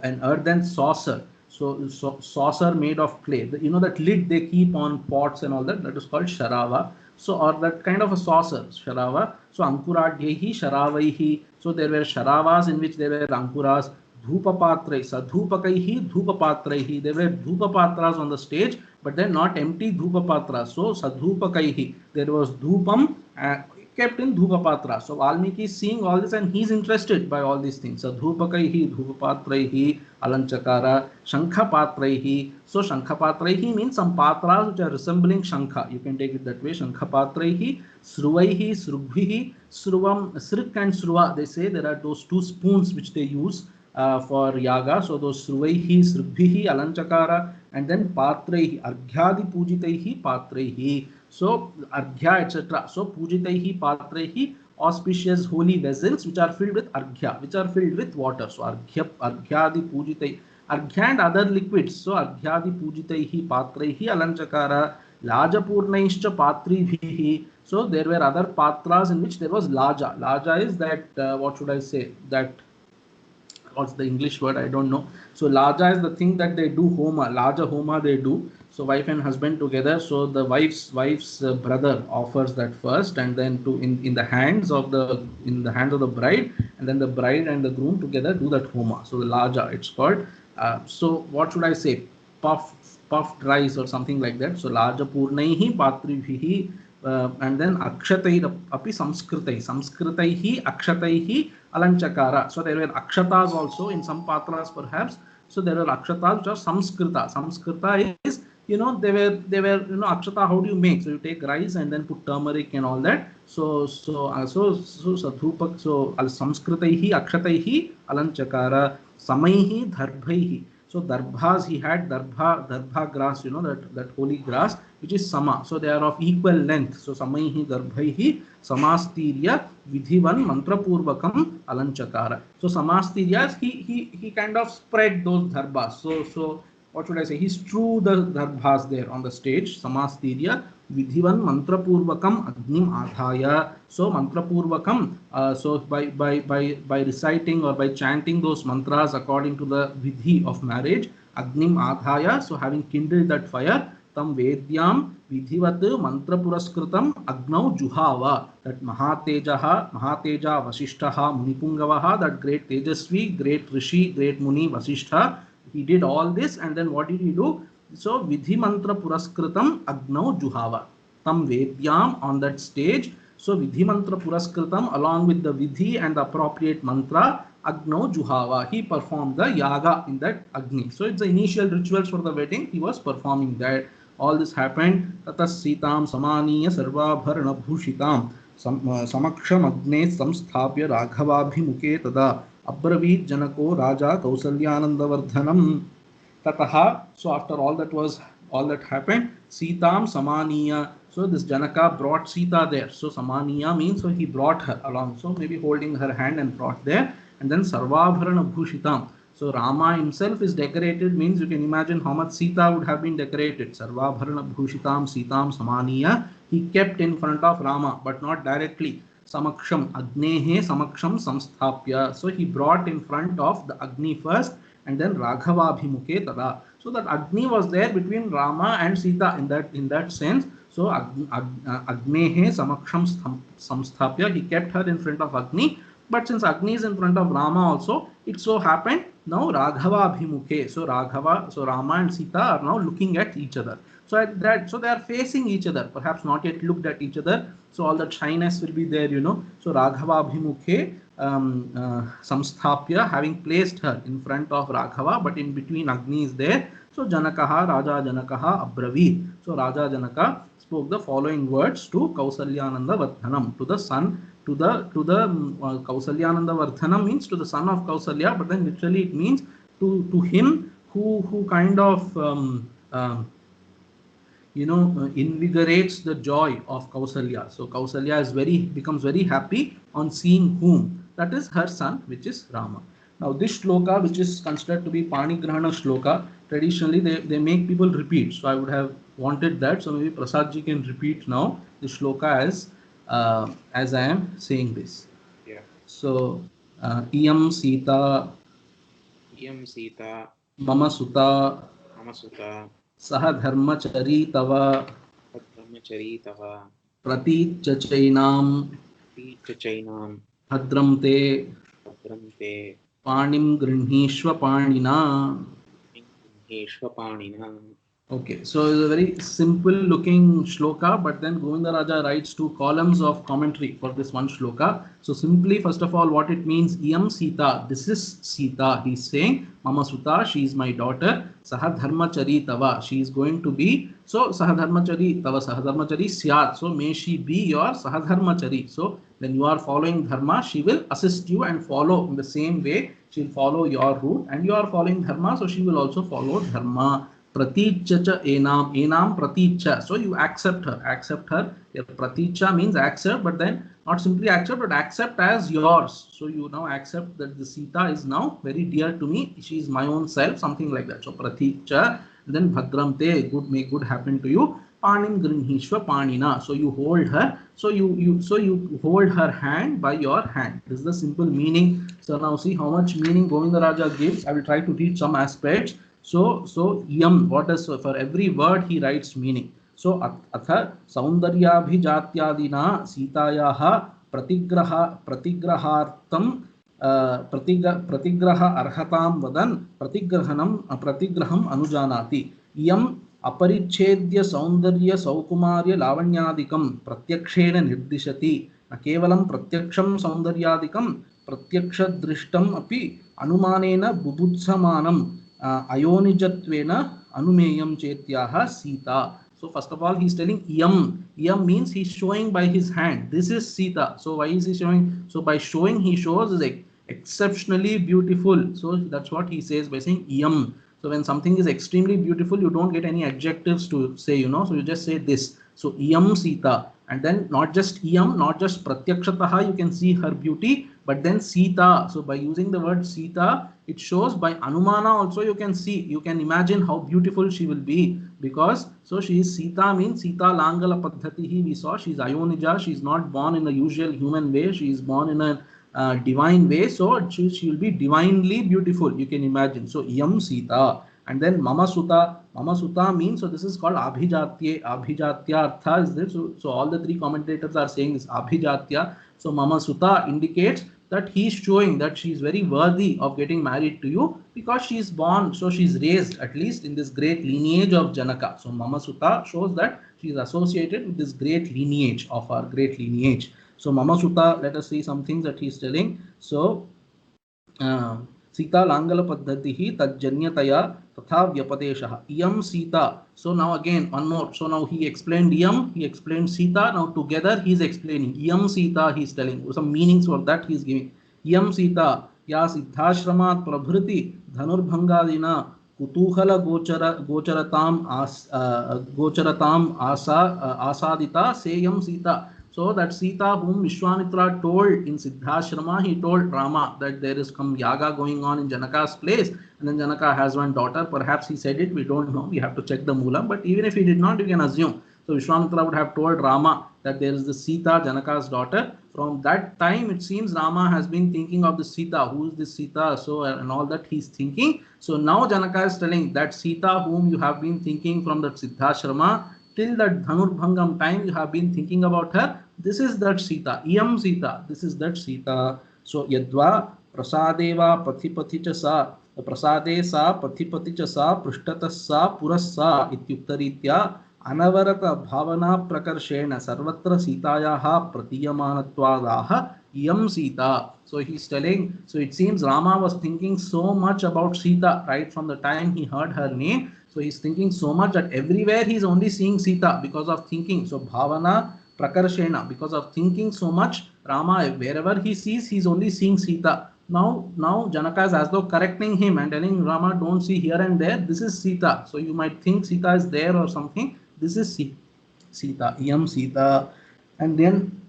an earthen saucer. So saucer made of clay. You know that lid they keep on pots and all that. That is called Sharava. So or that kind of a saucer, Sharava. So Ankuradhyehi Sharavaihi. So there were Sharavas in which there were Ankuras. Dhupapatrai, Sadhupakaihi, Dhupapatraihi. There were Dhupapatras on the stage, but then not empty Dhupapatras. So Sadhupakaihi. There was Dhupam kept in Dhupapatra. So Valmiki is seeing all this and he is interested by all these things. Sadhupakaihi, Dhupapatraihi, Alanchakara, Shankhapatraihi. So Shankhapatraihi means some patras which are resembling Shankha. You can take it that way. Shankhapatraihi, Sruvaihi, Srubhihi, Sruvam, Srik and Sruva. They say there are those two spoons which they use for yaga. So those Sruvaihi, Srubhihi, Alanchakara, and then Patraihi, Argyadi Pujitaihi, Patraihi. So Arghya, etc. So Pujitaihi, Patraihi, auspicious holy vessels which are filled with Arghya, which are filled with water. So Argyadi Pujitaihi, Arghya and other liquids. So Argyadi Pujitaihi, Patraihi, Alanchakara, Lajapurnaischa Patribhihi. So there were other patras in which there was Laja. Laja is that, what should I say, that, what's the English word, I don't know. So Laja is the thing that they do Homa, Laja Homa they do. So wife and husband together. So the wife's brother offers that first, and then in the hands of the bride, and then the bride and the groom together do that Homa. So the Laja it's called. So what should I say? Puffed rice or something like that. So Laja Purnaihi Patribhihi. And then Akshatai api Samskritaihi Akshataihi Alanchakara. So there were Akshatas also in some patras perhaps. So there are Akshatas which are Samskrita. Samskrita is they were akshata, how do you make? So you take rice and then put turmeric and all that. So sadhupak, so al samskritaihi akshataihi alanchakara samaihi darbhaihi. So darbhas, he had darbha grass, that holy grass, which is sama. So they are of equal length. So samaihi darbhaihi samastirya vidhivan mantrapurvakam alanchakara. So samastirya, he kind of spread those darbhas. So what should I say? He strew the darbhas there on the stage. Samastirya vidhivan mantrapurvakam agnim adhaya. So mantrapurvakam. So by reciting or by chanting those mantras according to the vidhi of marriage, agnim adhaya. So having kindled that fire, tam vedyam vidhivat mantrapuraskritam agnau juhava. That mahateja vasishtaha munipungavaha. That great tejasvi, great rishi, great muni Vasishtha. He did all this, and then what did he do? So vidhi mantra puraskritam agnau juhava. Tam vedyam, on that stage. So vidhi mantra puraskritam, along with the vidhi and the appropriate mantra, agnau juhava. He performed the yaga in that agni. So it's the initial rituals for the wedding. He was performing that. All this happened. Tatas sitam samaniya sarvabharana bhushitam samaksham agne samsthapya raghavabhimuke tada abravit janako raja kausalyanandavardhanam tataha. So after all that happened, sitam samaniya. So this Janaka brought Sita there. So samaniya means, so he brought her along. So maybe holding her hand and brought there. And then sarvabharana bhushitam. So Rama himself is decorated, means you can imagine how much Sita would have been decorated. Sarvabharana bhushitam sitam samaniya. He kept in front of Rama, but not directly. Samaksham agnehe samaksham samsthapya. So he brought in front of the Agni first, and then Raghavabhimuke tada. So that Agni was there between Rama and Sita in that sense. So agnehe samaksham samsthapya. He kept her in front of Agni. But since Agni is in front of Rama also, it so happened now Raghava Abhimuke. So Rama and Sita are now looking at each other. So they are facing each other, perhaps not yet looked at each other. So all that shyness will be there, So Raghava Abhimuke samsthapya, having placed her in front of Raghava, but in between Agni is there. So Janakaha, Raja Janakaha abravit. So Raja Janaka spoke the following words to Kausalyananda Vardhanam, to the son. To the Kausalyananda Vardhanam means to the son of Kausalya, but then literally it means to him who kind of invigorates the joy of Kausalya. So Kausalya becomes very happy on seeing whom? That is her son, which is Rama. Now this shloka, which is considered to be Panigrahana shloka, traditionally they make people repeat. So I would have wanted that. So maybe Prasad ji can repeat now the shloka as I am saying this. Yeah. So Iyam Sita Mama Suta Saha Dharmachari Tava Prati Chachainam Bhadram Te Panim Grinhishva Panina. Okay, so it's a very simple looking shloka, but then Govinda Raja writes 2 columns of commentary for this one shloka. So simply, first of all, what it means, Iyam Sita, this is Sita. He's saying, Mama Suta, she is my daughter. Saha Dharmachari Tava, she is going to be, so Saha Dharmachari Tava, Saha Dharmachari Syat, so may she be your Saha Dharmachari. So when you are following Dharma, she will assist you and follow in the same way. She will follow your route, and you are following Dharma, so she will also follow Dharma. Praticha enam praticha. So you accept her. Praticha means accept, but then not simply accept, but accept as yours. So you now accept that the Sita is now very dear to me. She is my own self, something like that. So praticha, and then bhadram te, may good happen to you. Panim grinhishva panina. So you hold her. So you hold her hand by your hand. This is the simple meaning. So now see how much meaning Govinda Raja gives. I will try to teach some aspects. So yam, what is, for every word he writes meaning. So atha saundaryabhijatyadina sitayaha pratigrahartam pratigraha arhatam vadan pratigraham anujanati. Yam अपरिच्छेद्य सौंदर्य सौकुमार्य लावण्यादिकं प्रत्यक्षेण निर्दिशति न केवलं प्रत्यक्षं सौंदर्यादिकं प्रत्यक्षदृष्टम् अपि अनुमानेन बुभुत्समानं अयोनिजत्वेन anumeyam chetyah Sita. So first of all, he's telling yam. Yam means he's showing by his hand. This is Sita. So why is he showing? So by showing, he shows is like exceptionally beautiful. So that's what he says by saying yam. So when something is extremely beautiful, you don't get any adjectives to say, you know. So you just say this. So yam Sita, and then not just yam, not just pratyakshataha, you can see her beauty, but then Sita. So by using the word Sita, it shows by Anumana also you can see, you can imagine how beautiful she will be, because so she is Sita means Sita Langala Paddhatihi, we saw she is Ayonija, she is not born in a usual human way, she is born in a divine way, so she will be divinely beautiful, you can imagine. So Yam Sita. And then Mama Suta means, so this is called Abhijatya Artha is this. So all the three commentators are saying this Abhijatya. So Mama Suta indicates that he is showing that she is very worthy of getting married to you, because she is born, so she is raised at least in this great lineage of Janaka. So Mama Suta shows that she is associated with this great lineage of our great lineage. So Mama Suta, let us see some things that he is telling. So Sita Langala Paddhatihi Tajjanyataya Tatha Vyapadeshaha. Iyam Sita. So now again one more. So now he explained Iyam, he explained Sita. Now together he is explaining Iyam Sita. He is telling some meanings for that he is giving. Iyam Sita Ya Siddhashramat Prabhriti Dhanurbhangadina Kutuhala Gocharatam Asadita Seyam Sita. So that Sita whom Vishwamitra told in Siddhashrama, he told Rama that there is some yaga going on in Janaka's place, and then Janaka has one daughter. Perhaps he said it, we don't know, we have to check the Moolam, but even if he did not, you can assume. So Vishwamitra would have told Rama that there is the Sita, Janaka's daughter. From that time, it seems Rama has been thinking of the Sita. Who is this Sita? So and all that he's thinking. So now Janaka is telling that Sita whom you have been thinking from the Siddhashrama till that Dhanurbhangam time, you have been thinking about her. This is that Sita, Iyam Sita, this is that Sita. So Yadva Prasadeva Pathipati Sa Prasade Sa Pathipati Sa Prishtatas Sa Purassa Ityuktaritya Anavarata Bhavana Prakarshena Sarvatra Sitayaha Pratiyamanatwadaha Iyam Sita. So he's telling, so it seems Rama was thinking so much about Sita right from the time he heard her name. So he's thinking so much that everywhere he's only seeing Sita because of thinking. So Bhavana Prakarshena, because of thinking so much, Rama, wherever he sees, he's only seeing Sita. Now Janaka is as though correcting him and telling Rama, don't see here and there, this is Sita. So you might think Sita is there or something. This is Sita, Iyam Sita. And then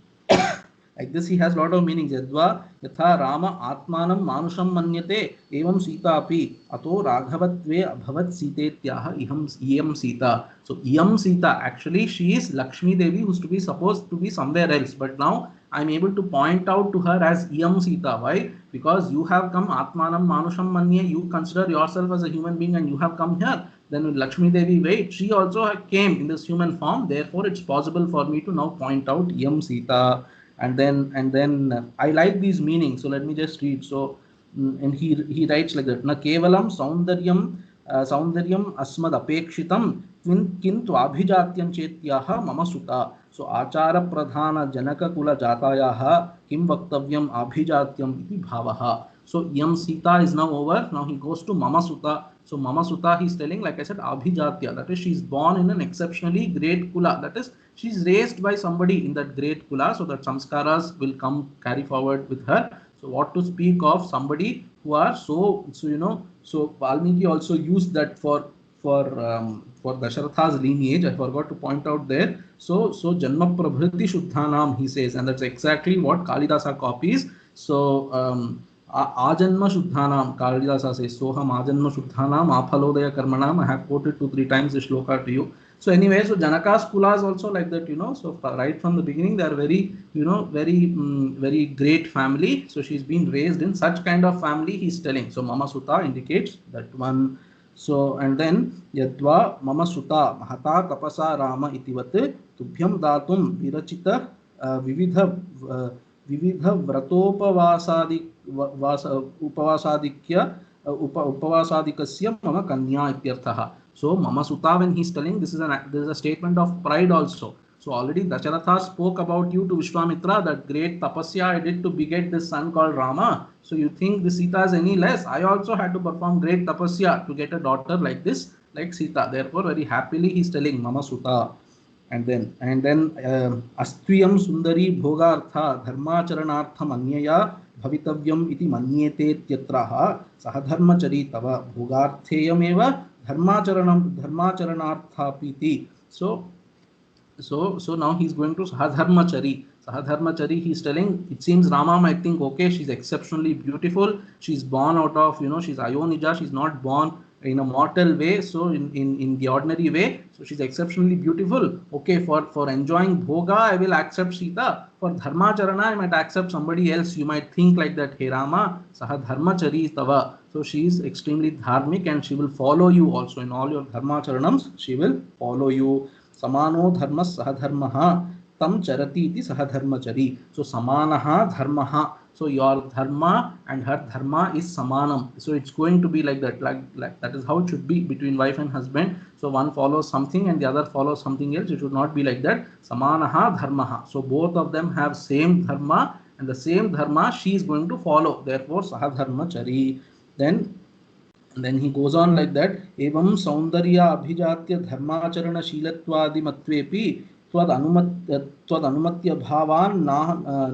like this he has lot of meanings. Yadva Yatha Rama Atmanam Manusham Manyate Evam Sita Api Ato Raghavatve Abhavat Sitetyaha Iyam Sita. So Iyam Sita, actually she is Lakshmi Devi who's to be supposed to be somewhere else, but now I'm able to point out to her as Iyam Sita. Why? Because you have come Atmanam Manusham Manye, you consider yourself as a human being and you have come here. Then with Lakshmi Devi, wait, she also came in this human form, therefore it's possible for me to now point out Iyam Sita. And then I like these meanings, so let me just read. So and he writes like that: Na kevalam saundaryam asmad apekshitam kintu abhijatyam chetyaha mama suta. So achara pradhana janaka kula jatayaha kim vaktavyam abhijatyam iti bhavaha. So Yam Sita is now over. Now he goes to Mama Suta. So Mama Suta, he's telling, like I said, Abhijatya, that is, she's born in an exceptionally great kula. That is, she's raised by somebody in that great kula, so that samskaras will come carry forward with her. So what to speak of somebody who are so Valmiki also used that for Dasharatha's lineage. I forgot to point out there. So Janma Prabhriti Shuddhanam, he says, and that's exactly what Kalidasa copies. So Ajanma Shuddhanam, Kalidasa says, Soham Ajanma Shuddhanam, Aphalodaya Karmanam. I have quoted 2-3 times this shloka to you. So anyway, so Janaka's kula is also like that, So right from the beginning, they are very, very great family. So she's been raised in such kind of family, he's telling. So Mama Suta indicates that one. So and then Yadva Mama Suta Mahata Tapasa Rama Itivat Tubhyam Datum Virachita Vividha Upavasadikasya Mama Kanya Ityarthaha. So Mama Suta, when he's telling, this is a statement of pride also. So already Dasharatha spoke about you to Vishwamitra, that great tapasya I did to beget this son called Rama. So you think this Sita is any less? I also had to perform great tapasya to get a daughter like this. like Sita. Therefore, very happily he's telling Mama Suta. And then Astviyam Sundari Bhogartha Dharmacharanartham Anyaya Bhavitavyam iti manyete tyatraha Sahadharmachari tava Bhogartheyameva Dharmacharanarthapiti. So now he's going to Sahadharmachari. Sahadharmachari, he's telling, it seems Rama might think, okay, she's exceptionally beautiful. She's born out of, she's Ayonija. She's not born in a mortal way. So in the ordinary way, so she's exceptionally beautiful. Okay, for enjoying Bhoga, I will accept Sita. For Dharmacharana, I might accept somebody else. You might think like that, hey Rama, Sahadharmachari tava. So she is extremely dharmic and she will follow you also in all your Dharmacharanams. She will follow you. Samano dharma sahadharmaha tam charati iti sahadharmachari. So samanaha dharmaha. So your dharma and her dharma is samanam. So it's going to be like that. Like that is how it should be between wife and husband. So one follows something and the other follows something else. It should not be like that. Samanaha dharmaha. So both of them have same dharma and the same dharma she is going to follow. Therefore sahadharmachari. Then he goes on like that. Evam saundarya abhijatya dharmacharana shilatwadi matvepi tvad bhavan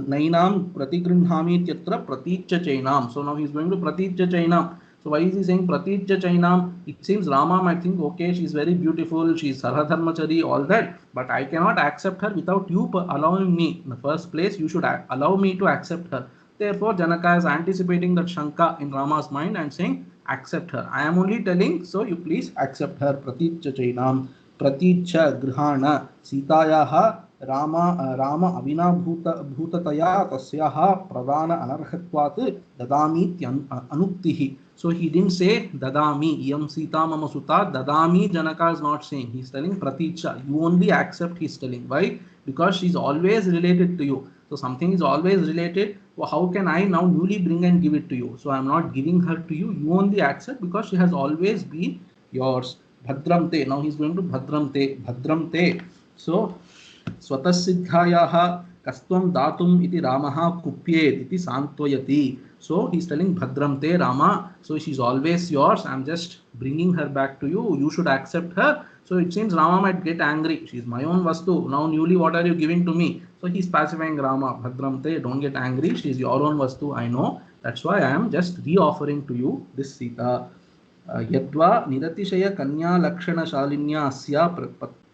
nainam pratigrinhami tyatra pratitya chainam. So now he is going to pratitya chainam. So why is he saying pratitya chainam? It seems Rama might think, okay, she is very beautiful, she is Sarvadharmachari, all that, but I cannot accept her without you allowing me. In the first place, you should allow me to accept her. Therefore, Janaka is anticipating that Shanka in Rama's mind and saying, accept her. I am only telling, so you please accept her. Pratitya chainam pratitya grihana Sitayaha Rama avina bhutataya tasyaha pradana anarhatvat dadami anuktihi. So he didn't say dadami yam Sita mama Suta. Dadami Janaka is not saying. He's telling pratitya. You only accept. He's telling. Why? Because she's always related to you. So something is always related. Well, how can I now newly bring and give it to you? So I'm not giving her to you. You only accept because she has always been yours. Bhadramte. Now he's going to Bhadramte. Bhadramte. So Swatasiddhayaha Kastvam Datum iti Ramaha Kupyed iti Santoyati. So he's telling Bhadramte Rama. So she's always yours. I'm just bringing her back to you. You should accept her. So it seems Rama might get angry. She's my own Vastu. Now newly what are you giving to me? So he's pacifying Rama. Bhadramte, don't get angry. She's your own Vastu. I know. That's why I am just re-offering to you this Sita. Yadva Niratishaya Kanya Lakshana Shalinya Asya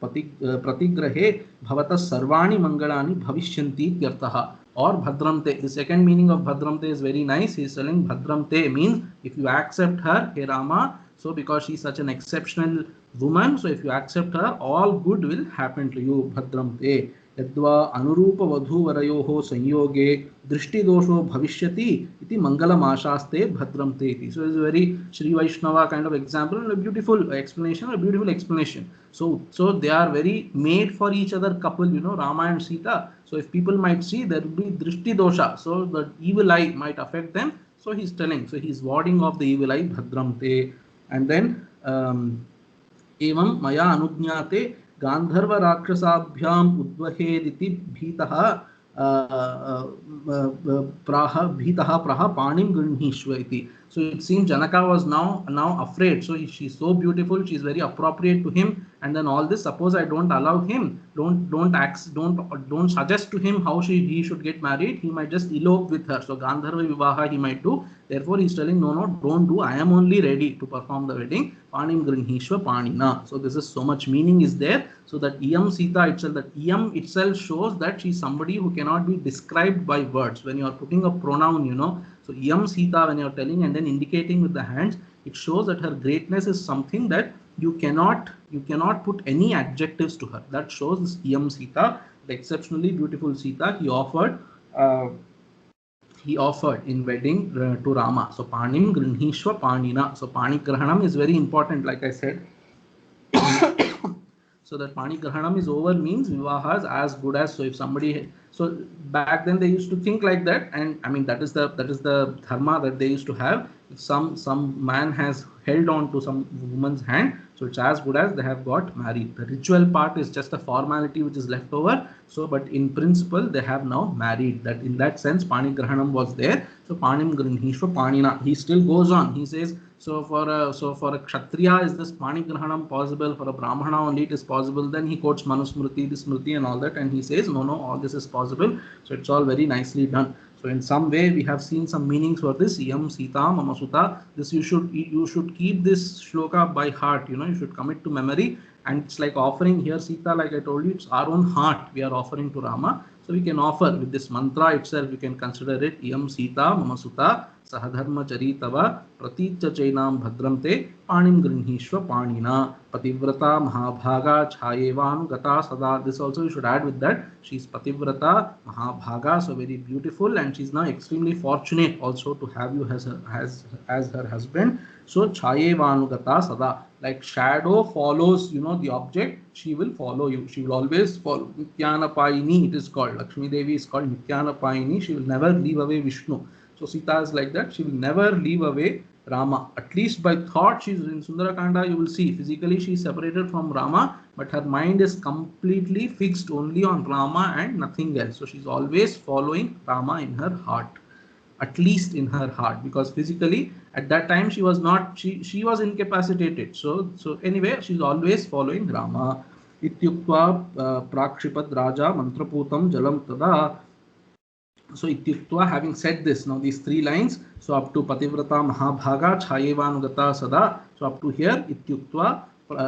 Pratigrahe Bhavata Sarvani Mangalani Bhavishyanti Tyartaha. Or Bhadramte. The second meaning of Bhadramte is very nice. He is telling Bhadramte means if you accept her, hey Rama, so because she is such an exceptional woman, so if you accept her, all good will happen to you. Bhadramte. Yadva Anurupa Vadhu Varayoho Sanyoge Drishti Dosho Bhavishyati iti Mangalamashaaste Bhadramte iti. So it's a very Sri Vaishnava kind of example and a beautiful explanation, So they are very made for each other couple, Rama and Sita. So if people might see, there will be Drishti Dosha. So the evil eye might affect them. So he's telling, so he's warding off the evil eye, Bhadramte. And then Evam Maya Anujñate Gandharva Rakshasabhyam Udvahediti Bhitaha Praha Panim Grinhishva iti. So it seems Janaka was now afraid. So she's so beautiful, she's very appropriate to him, and then all this. Suppose I don't allow him, don't suggest to him how he should get married. He might just elope with her. So Gandharva Vivaha he might do. Therefore he's telling no, don't do. I am only ready to perform the wedding. Panim Grinhishva Panina. So this is so much meaning is there. So that Iyam Sita itself, that Iyam itself shows that she's somebody who cannot be described by words. When you are putting a pronoun, so Iyam Sita, when you are telling and then indicating with the hands, it shows that her greatness is something that you cannot put any adjectives to her. That shows this Iyam Sita, the exceptionally beautiful Sita he offered in wedding to Rama. So Panim Grinhishva Panina. So Pani Grahanam is very important, like I said. So that Pani Grahanam is over means Vivaha is as good as. So if somebody, so back then they used to think like that, and I mean that is the dharma that they used to have. If some man has held on to some woman's hand, so it's as good as they have got married. The ritual part is just a formality which is left over. So but in principle they have now married. That in that sense Pani Grahanam was there. So Panim Grinhishva Panina. He still goes on. He says, So for a Kshatriya, is this Panigrahanam possible? For a Brahmana only it is possible. Then he quotes Manusmriti, the Smriti and all that, and he says, no, all this is possible. So it's all very nicely done. So in some way we have seen some meanings for this. Yam Sita Mama Suta. This you should keep this shloka by heart. You should commit to memory. And it's like offering here Sita, like I told you, it's our own heart we are offering to Rama. So we can offer with this mantra itself, we can consider it Yam Sita Mama Suta Sahadharma Charitava Pratitya Chainam Bhadramte Panim Grinhishwa Panina Pativrata Mahabhaga Chhayevan Gata Sada. This also you should add with that. She's Pativrata Mahabhaga, so very beautiful, and she's now extremely fortunate also to have you as her husband. So Chhayevan Gata Sada, like shadow follows the object, she will follow you, she will always follow. Nityanapayini it is called. Lakshmi Devi is called Nityanapayini. She will never leave away Vishnu. So Sita is like that. She will never leave away Rama. At least by thought, she's in Sundarakanda. You will see physically she is separated from Rama, but her mind is completely fixed only on Rama and nothing else. So she's always following Rama in her heart, at least in her heart, because physically at that time she was not. She was incapacitated. So anyway, she's always following Rama. Ityuktva prakshipad raja mantraputam jalam tada. So Ityuktva, having said this, now these three lines, so up to Pativrata Mahabhaga Chhayevanugata Sada, so up to here Ityuktva,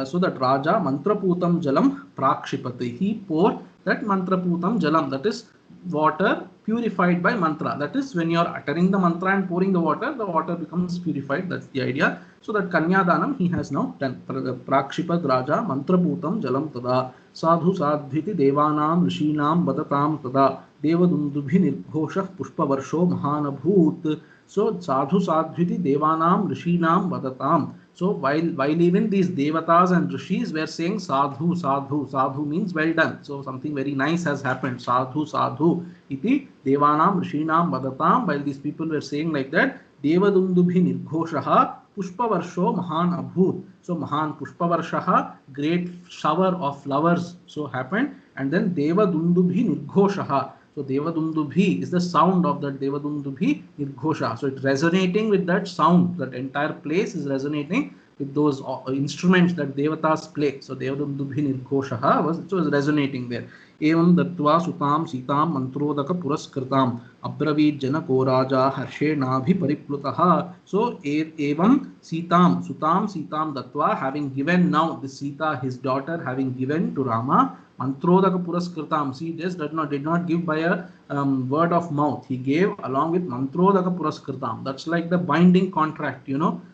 so that Raja Mantraputam Jalam Prakshipati, he poured that Mantraputam Jalam, that is water purified by mantra. That is, when you are uttering the mantra and pouring the water becomes purified. That's the idea. So that Kanyadanam he has now done. Prakshipat Raja Mantraputam Jalam Tada Sadhu Sadhviti Devanam Rishinam Badatam Tada Devadundubhi Nirghoshah Pushpavarsho Mahanabhut. So Sadhu Sadhviti Devanam Rishinam Badatam. So while even these devatas and rishis were saying sadhu, sadhu, sadhu means well done. So something very nice has happened. Sadhu, sadhu, iti devanam rishinam vadatam. While these people were saying like that, devadundubhi nirghoshaha pushpavarsho mahan abhut. So mahan pushpavarshaha, great shower of flowers so happened, and then devadundubhi nirghoshaha. So Devadundubhi is the sound of that Devadundubhi Nirghosha. So it's resonating with that sound. That entire place is resonating with those instruments that Devatas play. So Devadundubhi Nirghosha was resonating there. Evam Dattva Sutam Sitam Mantrodaka Puraskritam Abravid Janako Raja Harshe Nabhi Pariplutaha. So Evam Sitam Sitam Dattva, having given now the Sita, his daughter, having given to Rama Mantrodaka Puraskritam. See, just did not give by a word of mouth. He gave along with Mantrodaka Puraskritam. That's like the binding contract,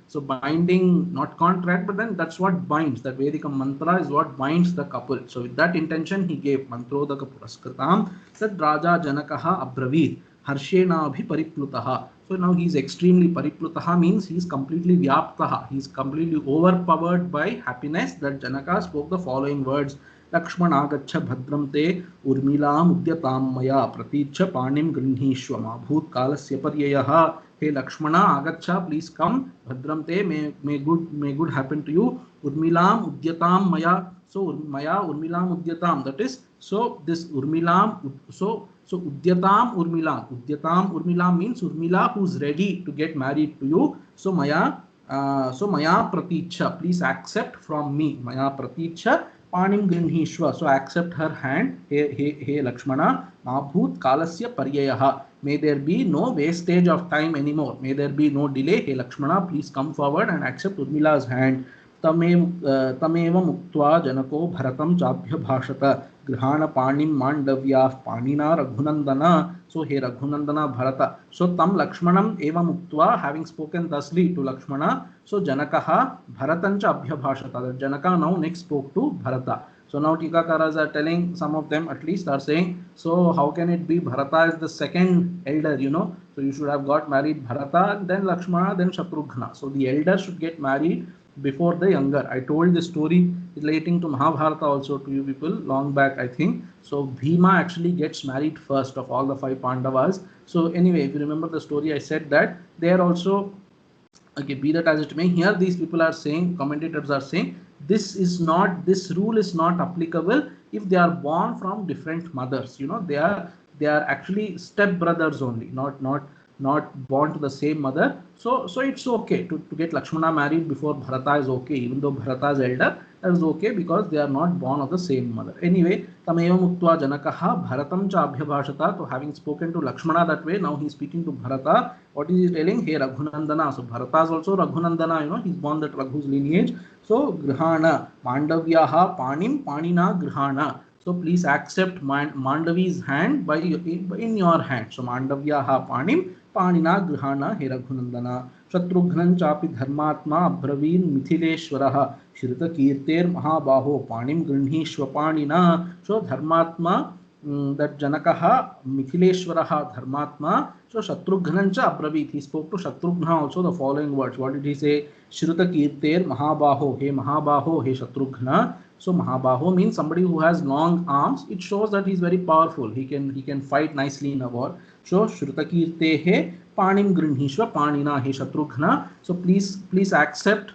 So binding, not contract, but then that's what binds. That Vedika mantra is what binds the couple. So with that intention, he gave Mantrodaka Puraskritam. That Raja Janakaha Abravid Harshena Abhi Pariplutaha. So now he is extremely Pariplutaha means he is completely Vyaptaha. He is completely overpowered by happiness. That Janaka spoke the following words. Lakshmana Gacha Bhadram Te Urmilam Udyatam Maya Praticha Panim Grinhishwama Bhut Kalasya Paryayaha. Hey Lakshmana Agacha, please come. Bhadram Te, may good happen to you. Urmilam Udyatam Maya. So Maya Urmilam Udyatam. That is, so this Urmilam, so Udyatam Urmilam. Udyatam Urmilam means Urmila who is ready to get married to you. So Maya Praticha, please accept from me. Maya Praticha Panim Grinhishwa. So accept her hand. Hey Lakshmana. Mabhut Kalasya Paryayaha. May there be no wastage of time anymore. May there be no delay. Hey Lakshmana, please come forward and accept Urmila's hand. Tameva Muktva Janako Bharatam Chabhya Bhashata Grihana Panim Mandavya Panina Raghunandana. So here Raghunandana Bharata. So Tam Lakshmanam Eva Muktva, having spoken thusly to Lakshmana. So Janakaha Bharatancha Abhya Bhashata. That Janaka now next spoke to Bharata. So now Tikakaras are telling, some of them at least are saying, so how can it be Bharata is the second elder, So you should have got married Bharata, then Lakshmana, then Shatrughna. So the elder should get married before the younger. I told this story relating to Mahabharata also to you people long back, I think. So Bhima actually gets married first of all the 5 Pandavas. So anyway, if you remember the story, I said that they are also, okay, be that as it may, here these people are saying, commentators are saying, this rule is not applicable if they are born from different mothers. They are actually step brothers only, not not born to the same mother. So it's okay to get Lakshmana married before Bharata is okay, even though Bharata is elder, that is okay because they are not born of the same mother. Anyway, Tamevam Uktva Janakaha Bharatam cha Abhyabhashata. So having spoken to Lakshmana that way, now he is speaking to Bharata. What is he telling? Hey Raghunandana. So Bharata is also Raghunandana, he's born that Raghu's lineage. So Grihana Mandavyaha Panim Panina Grihana. So please accept Mandavi's hand in your hand. So Mandavyaha Panim Panina Grihana He Raghunandana. Shatrughnan Chapi Dharmatma Abraveen Mithileshwaraha Shrita Kirter Mahabaho Panim Grinhishwa Panina. So Dharmatma, that Janakaha Mithileshwaraha Dharmatma. So Shatrughnan cha Abravit. He spoke to Shatrughna also the following words. What did he say? Shrita Kirter Mahabaho. He Mahabaho, he Shatrughna. So Mahabaho means somebody who has long arms. It shows that he is very powerful. He can fight nicely in a war. So Shruta Kirtehe Panim Grinhishwa Panina He Shatrughna. So please accept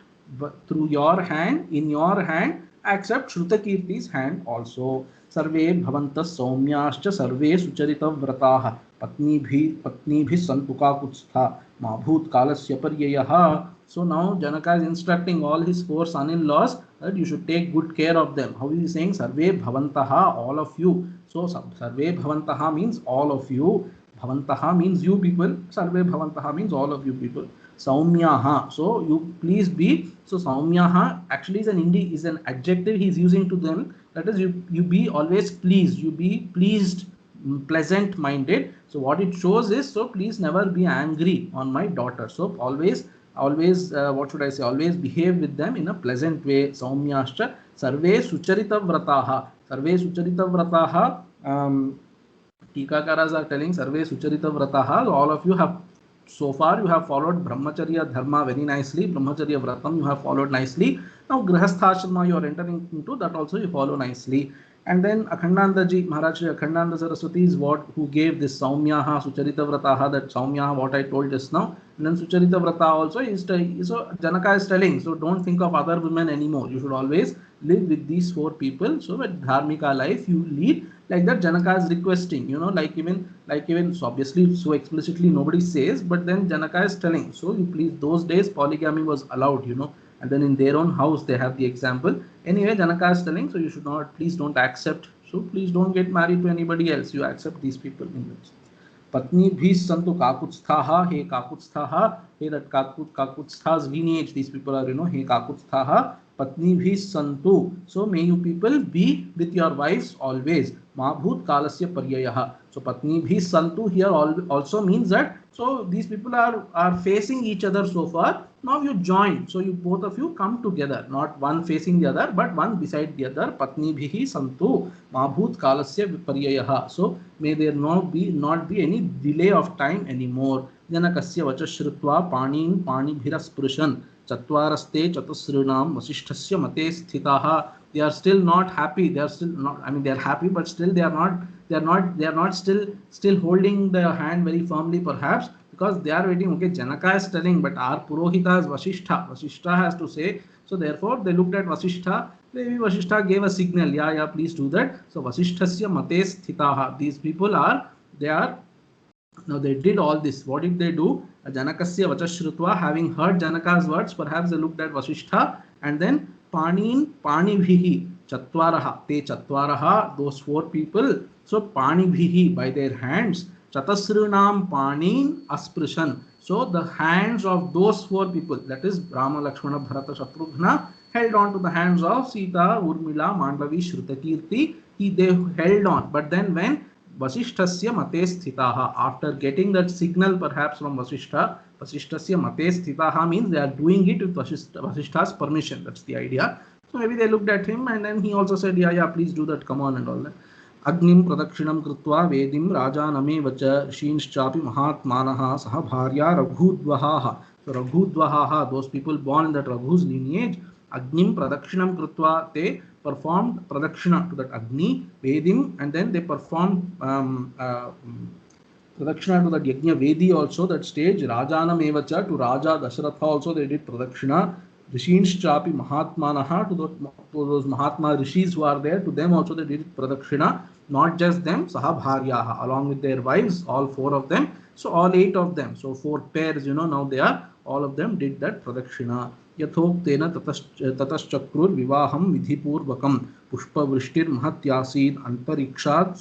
through your hand, in your hand, accept Shruta Kirti's hand also. Sarve Bhavantas Saumyascha Sarve Sucharita Vrataha Patnibhi Santuka Kutstha Mabhut Kalasya Paryayaha. So now Janaka is instructing all his 4 son-in-laws that you should take good care of them. How is he saying? Sarve Bhavantaha, all of you. So Sarve Bhavantaha means all of you. Bhavantaha means you people. Sarve Bhavantaha means all of you people. Saumyaha. So you please be. So Saumyaha actually is an adjective he is using to them. That is, you be always pleased. You be pleased, pleasant minded. So what it shows is, so please never be angry on my daughter. So always what should I say, always behave with them in a pleasant way. Saumyascha Sarve Sucharita Vrataha. Sarve Sucharita Vrataha. Tikakaras are telling Sarve Sucharita Vrataha. All of you have, so far you have followed Brahmacharya Dharma very nicely. Brahmacharya Vratam you have followed nicely. Now Grihasthashrama you are entering into, that also you follow nicely. And then Akhandandaji, Maharaj Akhandanda Saraswati is who gave this Saumyaha, Sucharita Vrataha, that Saumyaha what I told just now. And then Sucharita Vrata also is, so Janaka is telling, so don't think of other women anymore. You should always live with these 4 people. So with Dharmika life you lead, like that Janaka is requesting, like even so obviously so explicitly nobody says, but then Janaka is telling, so you please, those days polygamy was allowed, and then in their own house they have the example. Anyway, Janaka is telling, so you should not, please don't accept, so please don't get married to anybody else, you accept these people in this. Patni bhis santu kakutsthaha, he kakutsthaha, he that kakutstha's lineage, these people are, he kakutsthaha, patni bhis santu. So may you people be with your wives always. Mabhut kalasya paryayaha. So patni bhis santu here also means that, so these people are facing each other so far. Now you join. So you both of you come together, not one facing the other, but one beside the other. Patni bhihi santu mabhut kalasya paryayaha. So may there not be any delay of time anymore. Janakasya vachashrutva pani bhiraspurushan chatvaraste chatusrinam vasishthasya mate sthitaha. They are still not happy. They are still not, I mean they are happy, but still they are not still holding the hand very firmly perhaps, because they are waiting. Okay, Janaka is telling, but our Purohita is Vasishtha. Vasishtha has to say. So therefore they looked at Vasishtha. Maybe Vasishtha gave a signal. Yeah, please do that. So Vasishthasya mate sthitaha. These people now they did all this. What did they do? Janakasya vachashrutva, having heard Janaka's words, perhaps they looked at Vasishtha, and then Panibhihi Chatvaraha, te Chatvaraha, those 4 people. So Panibhihi, by their hands, Chatasrinam Panin Asprishan. So the hands of those 4 people, that is Rama, Lakshmana, Bharata, Shatrughna, held on to the hands of Sita, Urmila, Mandavi, Shrutakirti. They held on. But then when Vasishthasya mate sthitaha, after getting that signal perhaps from Vasishtha, Vasishthasya mate sthitaha means they are doing it with Vasishtha's permission. That's the idea. So maybe they looked at him and then he also said, yeah, please do that, come on and all that. Agnim pradakshinam krutva vedim rajaname vacha rshinschapi mahatmanaha saha bharya raghudvahaha. So raghudvahaha, those people born in that Raghu's lineage, Agnim pradakshinam krutva, they performed pradakshina to that Agni, Vedim, and then they performed pradakshina to that Yajna Vedi also, that stage, Rajanam Evacha, to Raja Dasharatha also they did pradakshina, Rishinschapi Mahatmanaha, to those Mahatma rishis who are there, to them also they did pradakshina. Not just them, Sahabharyaha, along with their wives, all four of them. So all eight of them. So four pairs, now they are, all of them did that pradakshina. यथोक्तेन ततश्चक्रुर विवाहं विधिपूर्वकं पुष्पवृष्टिर्महत्यासीत् अंतरिक्षात्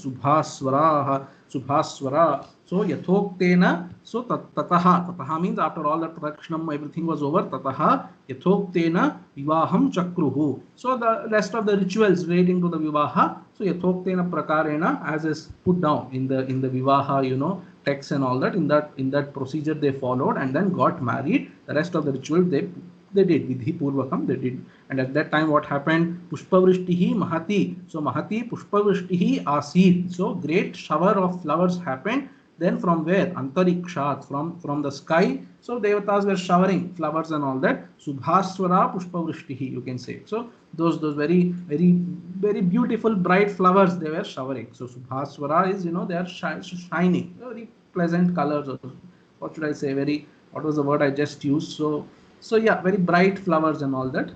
शुभास्वरा. So yathoktena, so tataha means after all that pradakshinam everything was over, tataha yathoktena vivaham chakruhu. So the rest of the rituals relating to the vivaha, so yathoktena prakarena, as is put down in the vivaha text and all that, in that procedure they followed and then got married. The rest of the ritual they did vidhi purvakam, they did. And at that time what happened? Pushpavrishtihi mahati, so mahati pushpavrishtihi asid, so great shower of flowers happened. Then from where? Antarikshat, from the sky. So devatas were showering flowers and all that. Subhaswara pushpavrishtihi, you can say. So those very very beautiful bright flowers they were showering. So Subhaswara is, they are shining, very pleasant colors. Or what should I say? What was the word I just used? So yeah, very bright flowers and all that.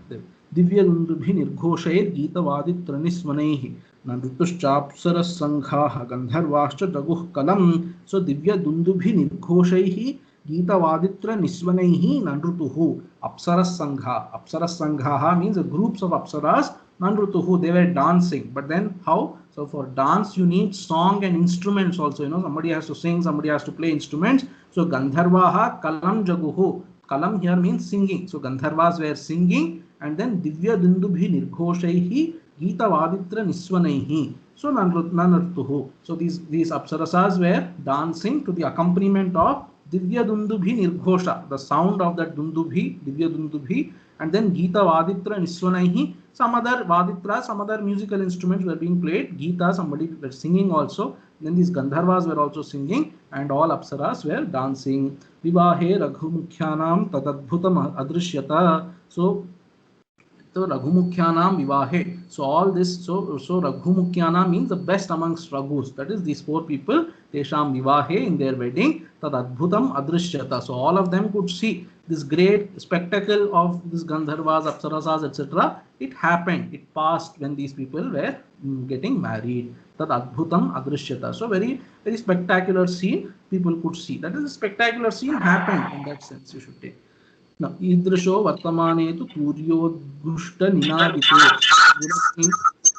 Divya Lundubhi Nirghoshair Gita Vaditraniswanehi Nanrutushchapsarasangha Gandharvashcha Jaguh Kalam. So Divya Dundubhi Nirghoshahi Gita Vaditra Niswanehi Nandrutuhu Apsarasangha. Apsarasangha means groups of Apsaras. Nandrutuhu, they were dancing. But then how? So for dance you need song and instruments also. Somebody has to sing, somebody has to play instruments. So Gandharvaha Kalam Jaguhu. Kalam here means singing. So Gandharvas were singing, and then Divya Dundubhi Nirghoshaihi Gita Vaditra Niswanaihi. So Nanartuhu. So these Apsarasas were dancing to the accompaniment of Divya Dundubhi Nirghosha, the sound of that Dundubhi, Divya Dundubhi, and then Gita Vaditra Niswanaihi. Some other Vaditra, some other musical instruments were being played. Gita, somebody were singing also. Then these Gandharvas were also singing, and all Apsaras were dancing. Vivahe Raghumukhyanam Tadadbhutam Adrishyata. So Raghumukhyanam Vivahe. So all this, so Raghumukhyanam means the best amongst Raghus. That is these four people, Tesham Vivahe, in their wedding, Tadadbhutam Adrishyata. So all of them could see this great spectacle of this Gandharvas, Apsarasas, etc. It happened, it passed when these people were getting married. Tad adbhutam adrishyata. So very spectacular scene people could see. That is, a spectacular scene happened in that sense you should take. Now, idrisho vartamane tu turyodgushta ninadite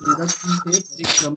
virakinte parikram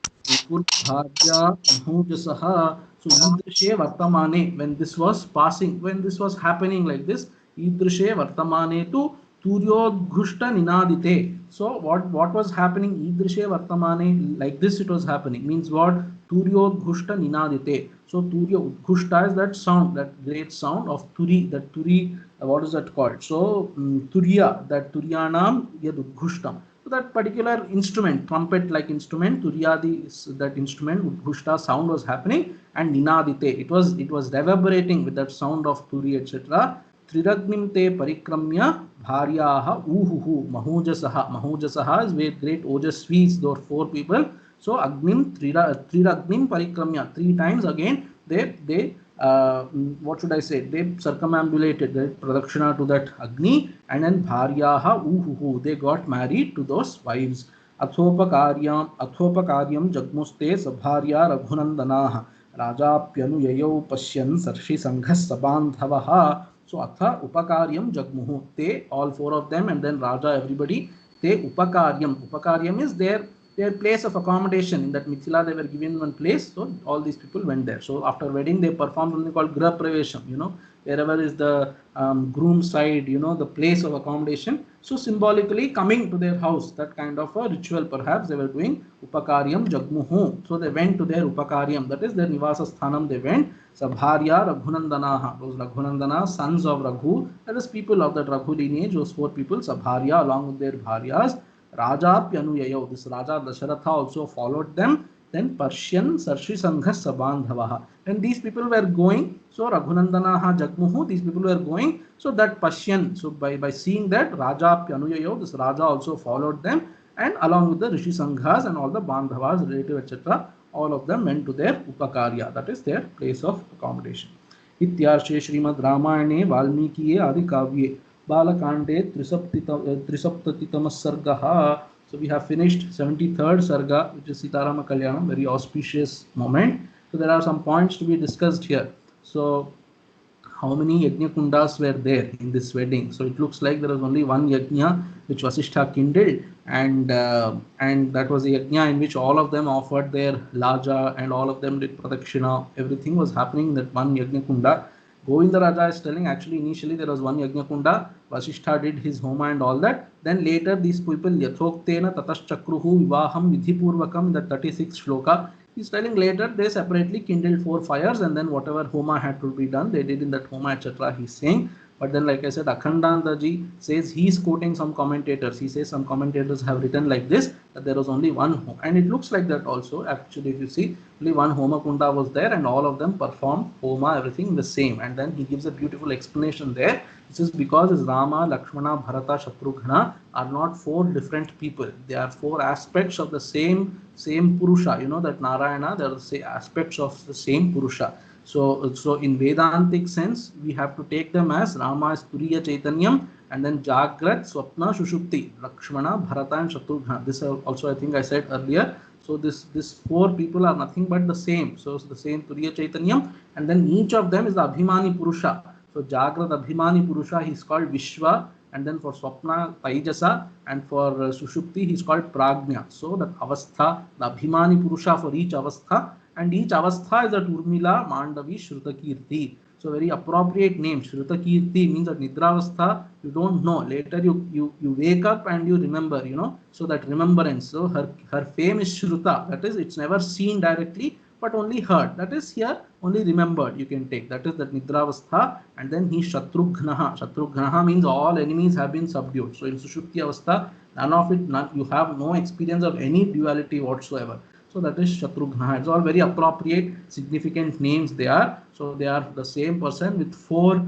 bharya mahujasaha. So idrishe vartamane, when this was passing, when this was happening like this, idrishe vartamane tu turyodgushta ninadite. So what was happening? Idrishe vartamane, like this it was happening. Means what? Turyodgushta ninadite. So Turya Udgushta is that sound, that great sound of Turi. That Turi, what is that called? So Turiya, that Turyanam Yad Udgushtam. So that particular instrument, trumpet-like instrument, Turyadi, that instrument, Udgushta sound was happening, and Ninadite, it was reverberating with that sound of Turi, etc. Triragnim te parikramya bharyaha uhuhu mahujasaha. Mahujasaha is with great ojasvis, those four people. So Agnim Triragnim parikramya, three times again they what should I say? They circumambulated, the pradakshina to that Agni, and then bharyaha uhuhu, they got married to those wives. Athopakaryam jagmuste sabharya raghunandanaha rajapyanu yayau pashyan sarshi sanghas sabandhavaha. So atha upakaryam jagmuhu, they, all four of them, and then Raja, everybody, they upakaryam is their place of accommodation. In that Mithila they were given one place, so all these people went there. So after wedding they performed something called Grah Pravesham, wherever is the groom side, the place of accommodation. So symbolically coming to their house, that kind of a ritual perhaps they were doing. Upakaryam jagmuhu, so they went to their upakaryam, that is their nivasa sthanam, they went. Sabharya Raghunandanaha, those Raghunandana, sons of Raghu, that is people of that Raghu lineage, those four people, Sabharya along with their bharyas. Raja Pyanuyayo, this Raja Dasharatha also followed them. Then Persian Sarshi Sanghas Sabandhavaha. When these people were going, so Raghunandanaha Jagmuhu, these people were going, so that Persian, so by seeing that Raja Pyanuyayo, this Raja also followed them, and along with the Rishi Sanghas and all the Bandhavas, relative, etc., all of them went to their Upakarya, that is their place of accommodation. Ityarshe Srimad Ramayane Valmikiye Adi Kavye Balakande Trisaptatitama Sargaha. So we have finished 73rd Sarga, which is Sitarama Kalyanam, very auspicious moment. So there are some points to be discussed here. So how many yajna kundas were there in this wedding? So it looks like there was only one yajna which Vasishtha kindled, and that was a yajna in which all of them offered their laja and all of them did pradakshina. Everything was happening in that one yajna kunda. Govinda Raja is telling actually initially there was one yajna kunda, Vasishtha did his homa and all that. Then later these people yathoktena tataschakruhu vivaham vidhipurvakam, that 36th shloka. He's telling later they separately kindled 4 fires and then whatever homa had to be done, they did in that homa, etc. He's saying. But then, like I said, Akhandandaji says he's quoting some commentators. He says some commentators have written like this, that there was only one homa. And it looks like that also. Actually, if you see, only one homa kunda was there and all of them performed homa, everything the same. And then he gives a beautiful explanation there. This is because Rama, Lakshmana, Bharata, Shatrughna are not 4 different people. They are 4 aspects of the same Purusha. You know that Narayana, they are the aspects of the same Purusha. So in Vedantic sense, we have to take them as Rama is Turiya Chaitanyam, and then Jagrat, Swapna, Shushupti, Lakshmana, Bharata and Shatrughna. This also I think I said earlier. So this 4 people are nothing but the same. So it's the same Turiya Chaitanyam, and then each of them is the Abhimani Purusha. So Jagrat Abhimani Purusha, he is called Vishwa, and then for Swapna, Taijasa, and for Sushupti, he is called Prajna. So that Avastha, the Abhimani Purusha for each Avastha, and each Avastha is a Urmila, Mandavi, Shrutakirti. So very appropriate name. Shrutakirti means that Nidravastha, you don't know. Later you wake up and you remember, you know. So that remembrance. So her fame is Shruta. That is, it's never seen directly, but only heard. That is here only remembered. You can take. That is that Nidravastha. And then he Shatrughnaha. Shatrughnaha means all enemies have been subdued. So in Sushupti Avastha, you have no experience of any duality whatsoever. So that is Shatrughna. It's all very appropriate, significant names they are. So they are the same person with 4.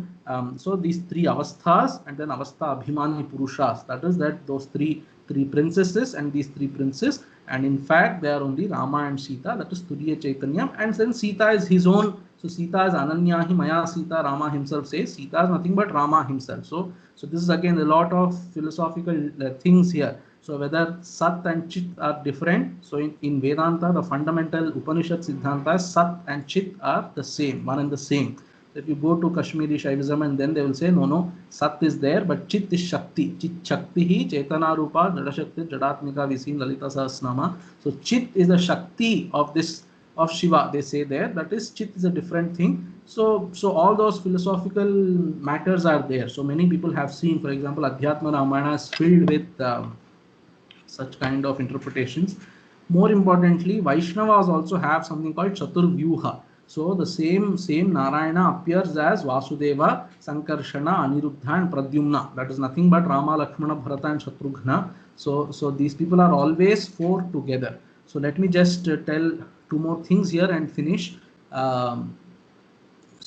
So these 3 avasthas and then avastha abhimani purushas. That is that those three princesses and these 3 princes. And in fact, they are only Rama and Sita. That is Turiya Chaitanya. And then Sita is his own. So Sita is Ananyahi Maya Sita. Rama himself says Sita is nothing but Rama himself. So this is again a lot of philosophical things here. So whether Sat and Chit are different. So in Vedanta, the fundamental Upanishad Siddhanta is Sat and Chit are the same, one and the same. If you go to Kashmiri Shaivism and then they will say, no, Sat is there, but Chit is Shakti. Chit Shakti hi Chaitana Rupa Jada Shakti Jadatmika we see in Lalita Sahasranama. So Chit is the Shakti of Shiva, they say there. That is, Chit is a different thing. So all those philosophical matters are there. So many people have seen, for example, Adhyatma Ramayana is filled with such kind of interpretations. More importantly, Vaishnavas also have something called Chaturvyuha. So the same Narayana appears as Vasudeva, Sankarshana, Aniruddha and Pradyumna. That is nothing but Rama, Lakshmana, Bharata and Shatrughna. So these people are always 4 together. So let me just tell 2 more things here and finish. So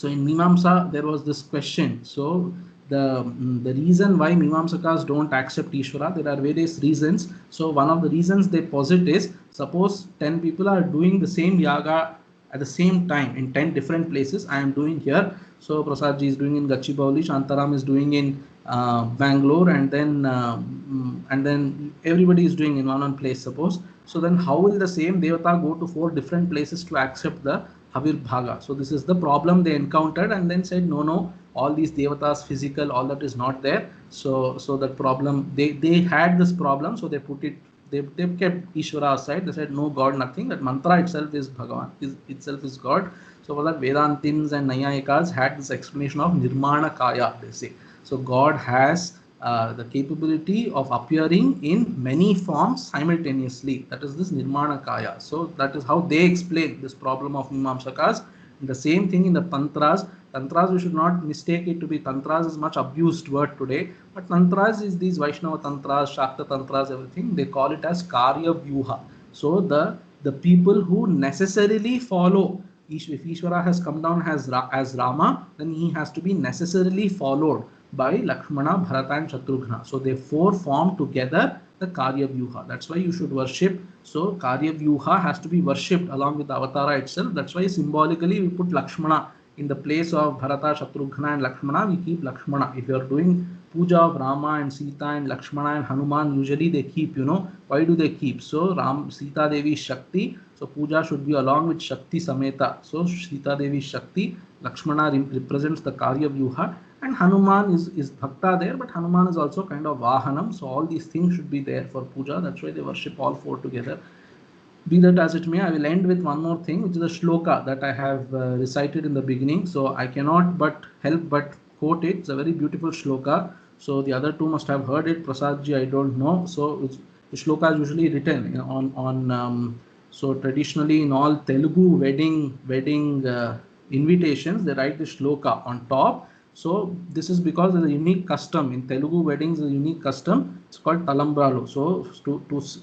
in Mimamsa, there was this question. So the reason why Mimamsakas don't accept Ishvara, there are various reasons. So one of the reasons they posit is, suppose 10 people are doing the same yaga at the same time in 10 different places. I am doing here. So Prasad ji is doing in Gachibowli, Shantaram is doing in Bangalore, and then everybody is doing in one place, suppose. So then how will the same Devata go to 4 different places to accept the Havir Bhaga? So this is the problem they encountered, and then said, no, all these devatas physical, all that is not there. So that problem, they had this problem, so they put it, they kept Ishvara aside. They said no God, nothing. That mantra itself is Bhagavan, itself is God. So for that, Vedantins and Nayayikas had this explanation of Nirmana Kaya, they say. So God has the capability of appearing in many forms simultaneously. That is this Nirmana Kaya. So that is how they explain this problem of Mimamsakas. The same thing in the Tantras. Tantras, we should not mistake it to be Tantras is much abused word today. But Tantras is these Vaishnava Tantras, Shakta Tantras, everything. They call it as Karya Vyuha. So the people who necessarily follow, if Ishvara has come down as Rama, then he has to be necessarily followed by Lakshmana, Bharata and Shatrughna. So they 4 form together the Karya Vyuha. That's why you should worship. So Karya Vyuha has to be worshipped along with the Avatara itself. That's why symbolically we put Lakshmana in the place of Bharata, Shatrughna and Lakshmana. We keep Lakshmana. If you are doing puja of Rama and Sita and Lakshmana and Hanuman, usually they keep, you know, why do they keep? So Sita Devi is Shakti, so puja should be along with Shakti Sameta. So Sita Devi is Shakti, Lakshmana represents the Karya Vyuha, and Hanuman is Bhakta there, but Hanuman is also kind of Vahanam. So all these things should be there for puja. That's why they worship all four together. Be that as it may, I will end with one more thing, which is a shloka that I have recited in the beginning. So I cannot but help but quote it. It's a very beautiful shloka. So the other two must have heard it. Prasadji, I don't know. So the shloka is usually written on so traditionally in all Telugu wedding invitations, they write the shloka on top. So this is because there's a unique custom in Telugu weddings. A unique custom. It's called talambralo. So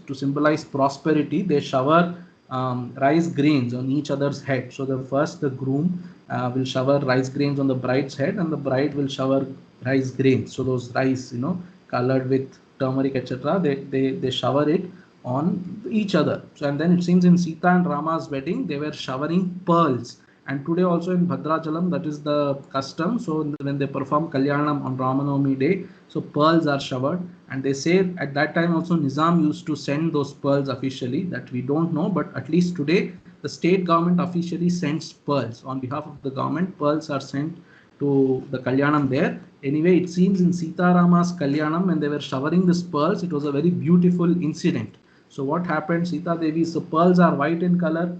to symbolize prosperity, they shower rice grains on each other's head. So the groom will shower rice grains on the bride's head, and the bride will shower rice grains. So those rice, you know, colored with turmeric, etc. They shower it on each other. So, and then it seems in Sita and Rama's wedding, they were showering pearls. And today also in Bhadrachalam, that is the custom. So when they perform Kalyanam on Ramanavami day, so pearls are showered. And they say at that time also Nizam used to send those pearls officially, that we don't know, but at least today the state government officially sends pearls on behalf of the government. Pearls are sent to the Kalyanam there. Anyway, it seems in Sita Rama's Kalyanam, when they were showering these pearls, it was a very beautiful incident. So what happened? Sita Devi's so pearls are white in color,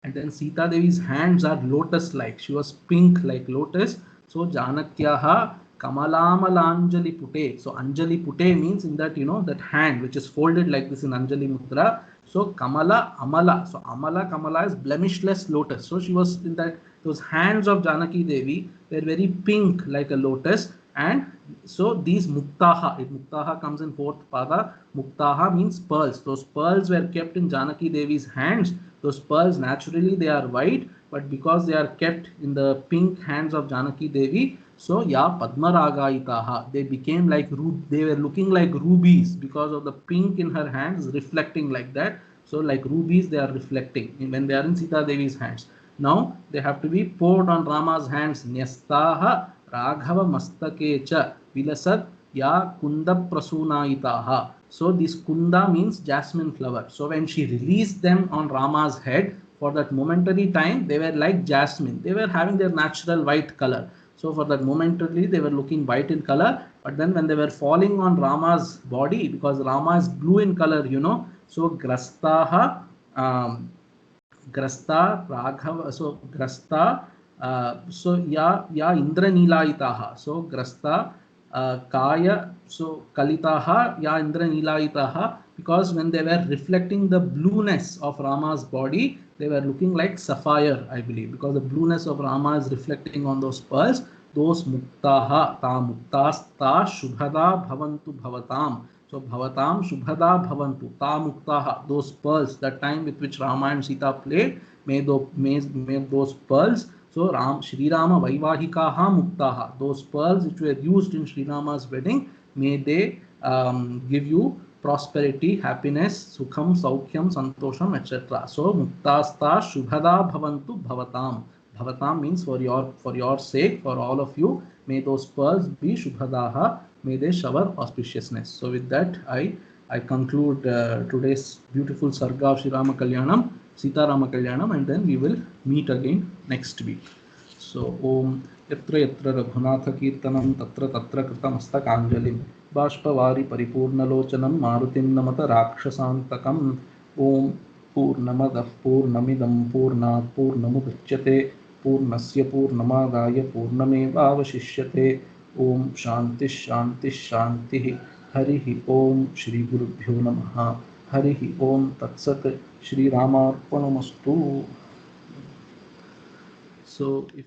and then Sita Devi's hands are lotus-like. She was pink like lotus. So Janakyaha Kamalamalanjali Pute. So Anjali Pute means in that, you know, that hand which is folded like this in Anjali Mudra. So Kamala Amala. So Amala Kamala is blemishless lotus. So she was in that, those hands of Janaki Devi were very pink like a lotus. And so these Muktaha, if Muktaha comes in fourth pada, Muktaha means pearls. Those pearls were kept in Janaki Devi's hands. Those pearls naturally they are white, but because they are kept in the pink hands of Janaki Devi, so ya Padmaragaitaha, they became like they were looking like rubies because of the pink in her hands reflecting like that. So like rubies they are reflecting when they are in Sita Devi's hands. Now they have to be poured on Rama's hands. Nyastaha Raghava Mastakecha Vilasat Ya Kunda Prasunaitaha. So this Kunda means jasmine flower. So when she released them on Rama's head, for that momentary time, they were like jasmine. They were having their natural white color. So for that momentarily, they were looking white in color. But then when they were falling on Rama's body, because Rama is blue in color, you know, so Grastaha, Grasta, Raghav, so Grasta, so ya Indra Nilaitaha, so Grasta, Kaya, so Kalitaha, ya Indra Nilaitaha, because when they were reflecting the blueness of Rama's body, they were looking like sapphire, I believe, because the blueness of Rama is reflecting on those pearls. Those Muktaha, ta Muktas, ta Shubhada Bhavantu Bhavatam. So Bhavatam Shubhada Bhavantu, ta Muktaha, those pearls, the time with which Rama and Sita played, may those pearls, so Sri Rama Vaivahikaha Muktaha, those pearls which were used in Sri Rama's wedding, may they give you prosperity, happiness, sukham, saukhyam, santosham, etc. So Muktasta Shubhada Bhavantu Bhavatam. Bhavatam means for your sake, for all of you, may those pearls be Shubhadaha, may they shower auspiciousness. So with that, I conclude today's beautiful Sarga of Sri Rama Kalyanam, Sita Rama Kalyanam, and then we will meet again next week. So Om Yatra Yatra Raghunatha Kirtanam Tatra Tatra Kritamastakāñjalim Bāshpavari Paripurnalocanam Marutim Namata Rakshasantakam. Om Purnamadah Purnamidam Purnat Purnamudachyate Purnasya Purnamadaya Purnamevavashishyate. Om Shanti Shanti Shanti. Harihi Om Shri Gurubhyo Namaha. Harihi Om Tatsat. Shri Ramarpanamastu. So if